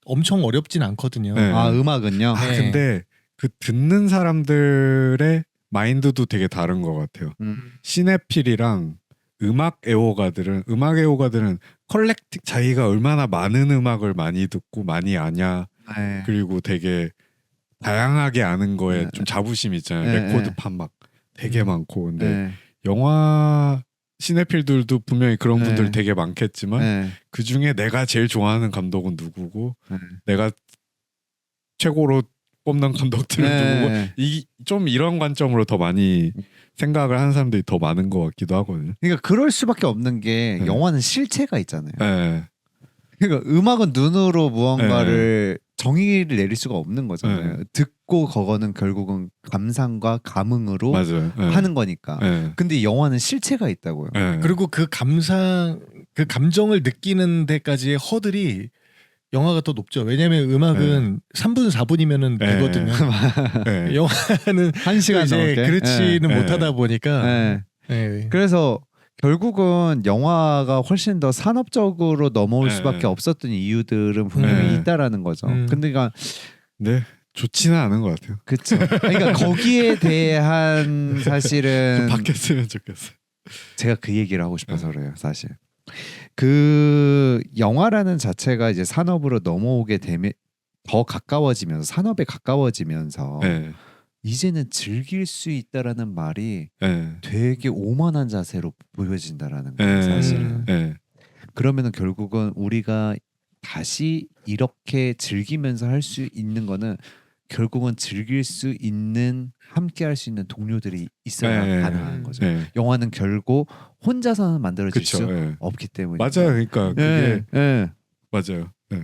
엄청 어렵진 않거든요. 네. 아 음악은요. 아 네. 근데 그 듣는 사람들의 마인드도 되게 다른 것 같아요. 시네필이랑 음악 애호가들은 자기가 얼마나 많은 음악을 많이 듣고 많이 아냐 네. 그리고 되게 다양하게 아는 거에 네. 좀 자부심 있잖아요. 네. 레코드판 막 되게 많고 근데 네. 영화 시네필들도 분명히 그런 네. 분들 되게 많겠지만 네. 그 중에 내가 제일 좋아하는 감독은 누구고 네. 내가 최고로 뽑는 감독들은 누구고 네. 좀 이런 관점으로 더 많이 생각을 하는 사람들이 더 많은 것 같기도 하거든요. 그러니까 그럴 수밖에 없는 게 네. 영화는 실체가 있잖아요. 네. 그러니까 음악은 눈으로 무언가를 정의를 내릴 수가 없는 거잖아요. 네. 듣고 그거는 결국은 감상과 감흥으로 맞아요. 네. 하는 거니까. 네. 근데 영화는 실체가 있다고요. 네. 그리고 그 감정을 느끼는 데까지의 허들이 영화가 더 높죠. 왜냐면 음악은 3분 4분이면은 네. 되거든요. 네. 영화는 1시간 이제 넘게. 그렇지는 네. 못하다 보니까 네. 네. 그래서 결국은 영화가 훨씬 더 산업적으로 넘어올 네. 수밖에 없었던 이유들은 분명히 네. 있다라는 거죠. 음. 근데 그러니까 네. 좋지는 않은 것 같아요. 그쵸. 그러니까 거기에 대한 좀 사실은 바뀌었으면 좋겠어요. 제가 그 얘기를 하고 싶어서 그래요, 사실. 그 영화라는 자체가 이제 산업으로 넘어오게 되면 더 가까워지면서 산업에 가까워지면서 네. 이제는 즐길 수 있다라는 말이 네. 되게 오만한 자세로 보여진다라는 거예요, 네. 사실은. 네. 그러면은 결국은 우리가 다시 이렇게 즐기면서 할 수 있는 거는 결국은 즐길 수 있는 함께 할 수 있는 동료들이 있어야 네. 가능한 거죠. 네. 영화는 결국 혼자서는 만들어질 그쵸. 수 네. 없기 때문에 맞아요. 그러니까 그게 예, 예. 맞아요. 네.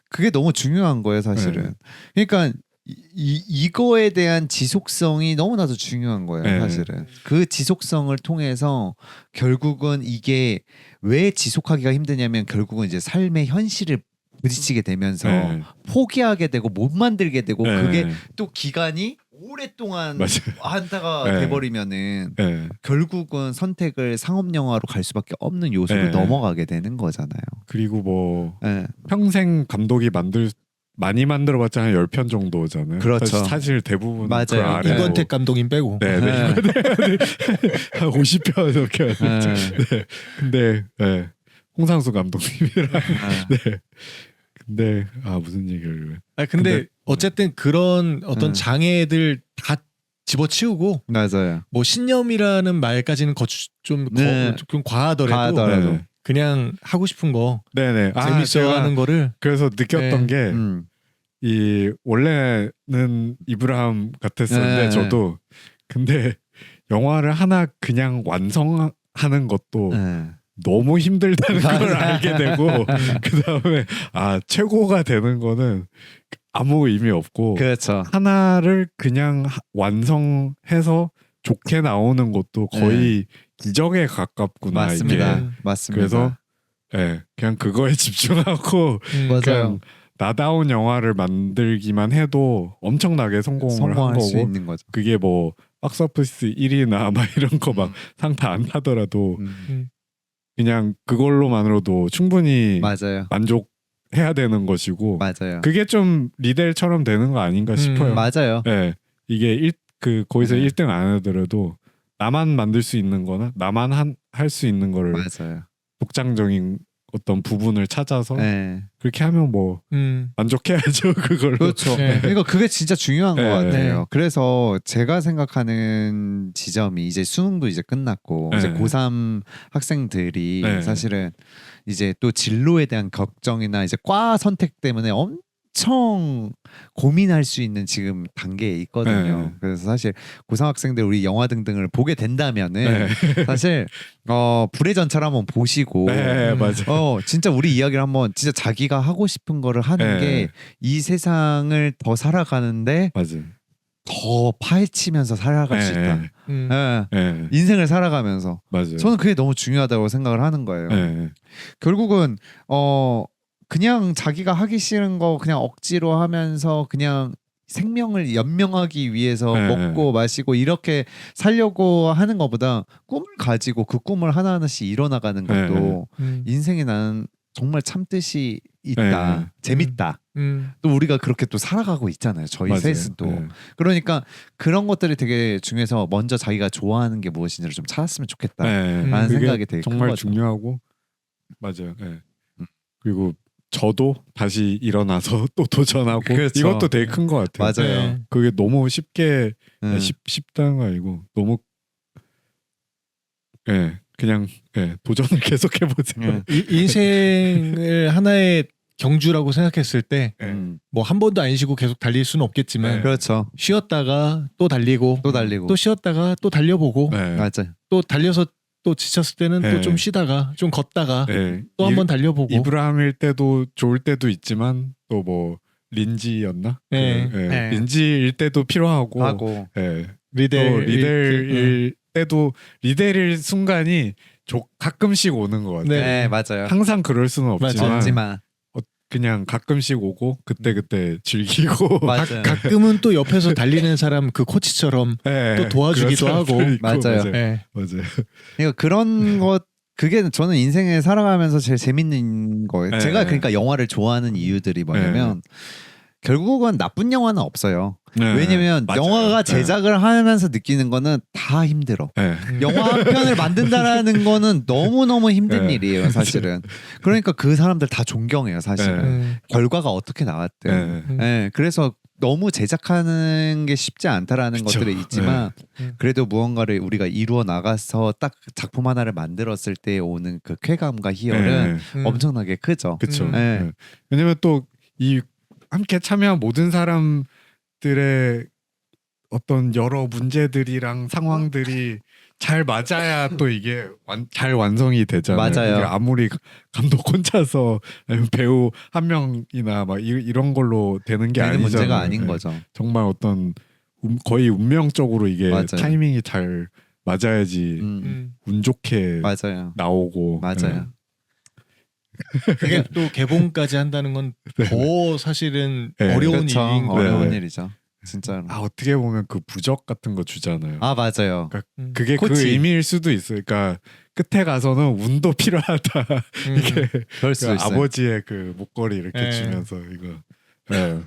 그게 너무 중요한 거예요, 사실은. 그러니까 이거에 대한 지속성이 너무나도 중요한 거예요, 네. 사실은. 그 지속성을 통해서 결국은 이게 왜 지속하기가 힘드냐면 결국은 이제 삶의 현실을 부딪히게 되면서 네. 포기하게 되고 못 만들게 되고 네. 그게 또 기간이 오랫동안 맞아요. 한타가 네. 돼버리면은 네. 결국은 선택을 상업 영화로 갈 수밖에 없는 요소로 네. 넘어가게 되는 거잖아요. 그리고 뭐 네. 평생 감독이 많이 만들어봤자 한 10편 정도잖아요. 그렇죠. 사실 대부분 맞아요. 그 아래로 이건택 감독님 빼고 네, 네. 한 50편 이렇게 하죠. 네. 근데 네. 홍상수 감독님이랑 네. 근데 무슨 얘기를 근데 어쨌든 그런 어떤 음. 장애들 다 집어치우고 맞아요. 뭐 신념이라는 말까지는 좀 네. 과하더라도 네. 그냥 하고 싶은 거 네네. 재밌어 제가 하는 거를 그래서 느꼈던 네. 게 이 원래는 이브라함 같았었는데 네. 저도 근데 영화를 하나 그냥 완성하는 것도 너무 힘들다는 걸 알게 되고 그 다음에 최고가 되는 거는 아무 의미 없고 그렇죠. 하나를 그냥 완성해서 좋게 나오는 것도 거의 기적에 가깝구나. 맞습니다. 이게. 맞습니다. 그래서 그냥 그거에 집중하고 맞아요. 그냥 나다운 영화를 만들기만 해도 엄청나게 성공을 한 성공할 수 거고 있는 거죠. 그게 뭐 박스오피스 1위나 막 이런 거 막 상 다 안 타더라도 그냥 그걸로만으로도 충분히 맞아요. 만족해야 되는 것이고 맞아요. 그게 좀 리델처럼 되는 거 아닌가 싶어요. 맞아요. 네, 이게 거기서 네. 1등 안 하더라도 나만 만들 수 있는 거나 나만 할 수 있는 거를 맞아요. 독창적인 어떤 부분을 찾아서 네. 그렇게 하면 뭐 만족해야죠 그걸로. 그렇죠. 네. 그러니까 그게 진짜 중요한 것 네. 같아요. 네. 그래서 제가 생각하는 지점이 이제 수능도 이제 끝났고 네. 이제 고3 학생들이 네. 사실은 이제 또 진로에 대한 걱정이나 이제 과 선택 때문에 엄청 고민할 수 있는 지금 단계에 있거든요. 네. 그래서 사실 고등학생들 우리 영화 등등을 보게 된다면은 사실 불의 전차를 한번 보시고 네, 맞아. 진짜 우리 이야기를 한번 진짜 자기가 하고 싶은 거를 하는 게 이 세상을 더 살아가는데 맞아. 더 파헤치면서 살아갈 수 있다. 예. 인생을 살아가면서 맞아요. 저는 그게 너무 중요하다고 생각을 하는 거예요. 결국은 그냥 자기가 하기 싫은 거 그냥 억지로 하면서 그냥 생명을 연명하기 위해서 먹고 마시고 이렇게 살려고 하는 것보다 꿈을 가지고 그 꿈을 하나하나씩 이뤄나가는 것도 인생에 나는 정말 참뜻이 있다. 재밌다. 또 우리가 그렇게 또 살아가고 있잖아요. 저희 맞아요. 셋은 또. 그러니까 그런 것들이 되게 중요해서 먼저 자기가 좋아하는 게 무엇인지를 좀 찾았으면 좋겠다라는 생각이 되게 큰 정말 거죠. 중요하고 맞아요. 그리고 저도 다시 일어나서 또 도전하고 그렇죠. 이것도 되게 큰 것 같아요. 맞아요. 그게 너무 쉽게 쉽다는 거 아니고 너무 그냥 도전을 계속해 보세요. 인생을 하나의 경주라고 생각했을 때 뭐 한 번도 안 쉬고 계속 달릴 수는 없겠지만 그렇죠. 쉬었다가 또 달리고 또 달리고 또 쉬었다가 또 달려보고 맞아요. 또 달려서 또 지쳤을 때는 또 좀 쉬다가 좀 걷다가 또 한 번 달려보고 이브라함일 때도 좋을 때도 있지만 또 뭐 린지였나? 린지일 때도 필요하고 하고 리델일 때도 리델일 순간이 가끔씩 오는 것 같아요. 네, 맞아요. 항상 그럴 수는 없지만 그냥 가끔씩 오고 그때 즐기고 맞아요. 가끔은 또 옆에서 달리는 사람 그 코치처럼 또 도와주기도 하고 맞아요. 맞아요. 그러니까 그런 것 그게 저는 인생에 살아가면서 제일 재밌는 거예요. 제가 그러니까 영화를 좋아하는 이유들이 뭐냐면 결국은 나쁜 영화는 없어요. 왜냐면 맞아요. 영화가 제작을 하면서 느끼는 거는 다 힘들어. 영화 한 편을 만든다라는 거는 너무너무 힘든 일이에요, 사실은. 그러니까 그 사람들 다 존경해요, 사실은. 결과가 어떻게 나왔든. 그래서 너무 제작하는 게 쉽지 않다라는 것들이 있지만 그래도 무언가를 우리가 이루어 나가서 딱 작품 하나를 만들었을 때 오는 그 쾌감과 희열은 엄청나게 크죠. 그렇죠. 왜냐면 또 이 함께 참여한 모든 사람들의 어떤 여러 문제들이랑 상황들이 잘 맞아야 또 이게 잘 완성이 되잖아요. 맞아요. 이게 아무리 감독 혼자서 아니면 배우 한 명이나 막 이런 걸로 되는 게 아니잖아요. 문제가 아닌 거죠. 정말 어떤 거의 운명적으로 이게 맞아요. 타이밍이 잘 맞아야지 운 좋게 맞아요. 나오고 맞아요. 그게 또 개봉까지 한다는 건 더 사실은 어려운 그렇죠. 일인 거예요. 어려운 일이죠. 진짜로. 어떻게 보면 그 부적 같은 거 주잖아요. 맞아요. 그러니까 그게 그 의미일 수도 있어요. 그러니까 끝에 가서는 운도 필요하다. 이게 그럴 수 그 있어요. 아버지의 그 목걸이 이렇게 주면서 이거.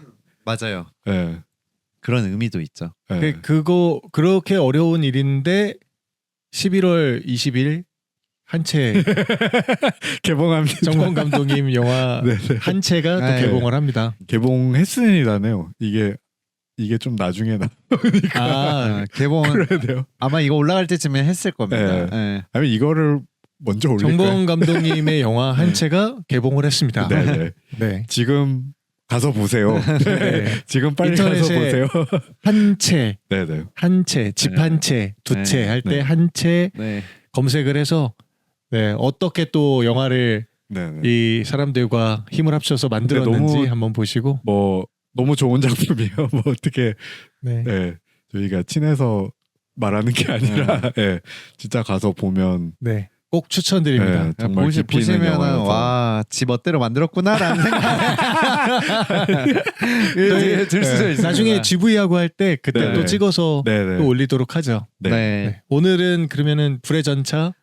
맞아요. 네. 그런 의미도 있죠. 그거 그렇게 어려운 일인데 11월 20일 한채 개봉합니다. 정권 감독님 영화 한채가 또 개봉을 합니다. 개봉했으니라네요. 이게 좀 나중에 나오니까 개봉 그래야 돼요. 아마 이거 올라갈 때쯤에 했을 겁니다. 아니면 이거를 먼저 올릴까요? 정권 감독님의 영화 한채가 개봉을 했습니다. 네. 지금 가서 보세요. 지금 빨리 가서 인터넷에 보세요. 한채, 네네. 한채, 집 한채, 두채 할 때 한채 검색을 해서 어떻게 또 영화를 이 사람들과 힘을 합쳐서 만들었는지 너무, 한번 보시고 너무 좋은 작품이에요. 뭐 어떻게 저희가 친해서 말하는 게 아니라 진짜 가서 보면 꼭 추천드립니다. 정말 보시면은 와, 지 멋대로 만들었구나라는 생각 들 수도 있어요. 나중에 GV하고 할 때 그때 또 찍어서 또 올리도록 하죠. 오늘은 그러면은 불의 전차.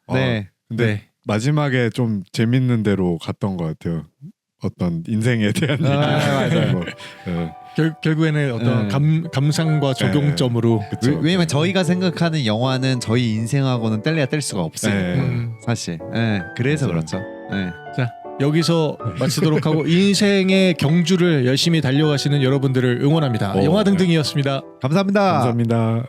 근데 마지막에 좀 재밌는 대로 갔던 것 같아요. 어떤 인생에 대한 얘기. 맞아요. 결국에는 어떤 감상과 적용점으로. 왜냐면 저희가 생각하는 영화는 저희 인생하고는 뗄래야 뗄 수가 없어요. 사실. 그래서 그렇죠. 자, 여기서 마치도록 하고 인생의 경주를 열심히 달려가시는 여러분들을 응원합니다. 영화 등등이었습니다. 감사합니다. 감사합니다.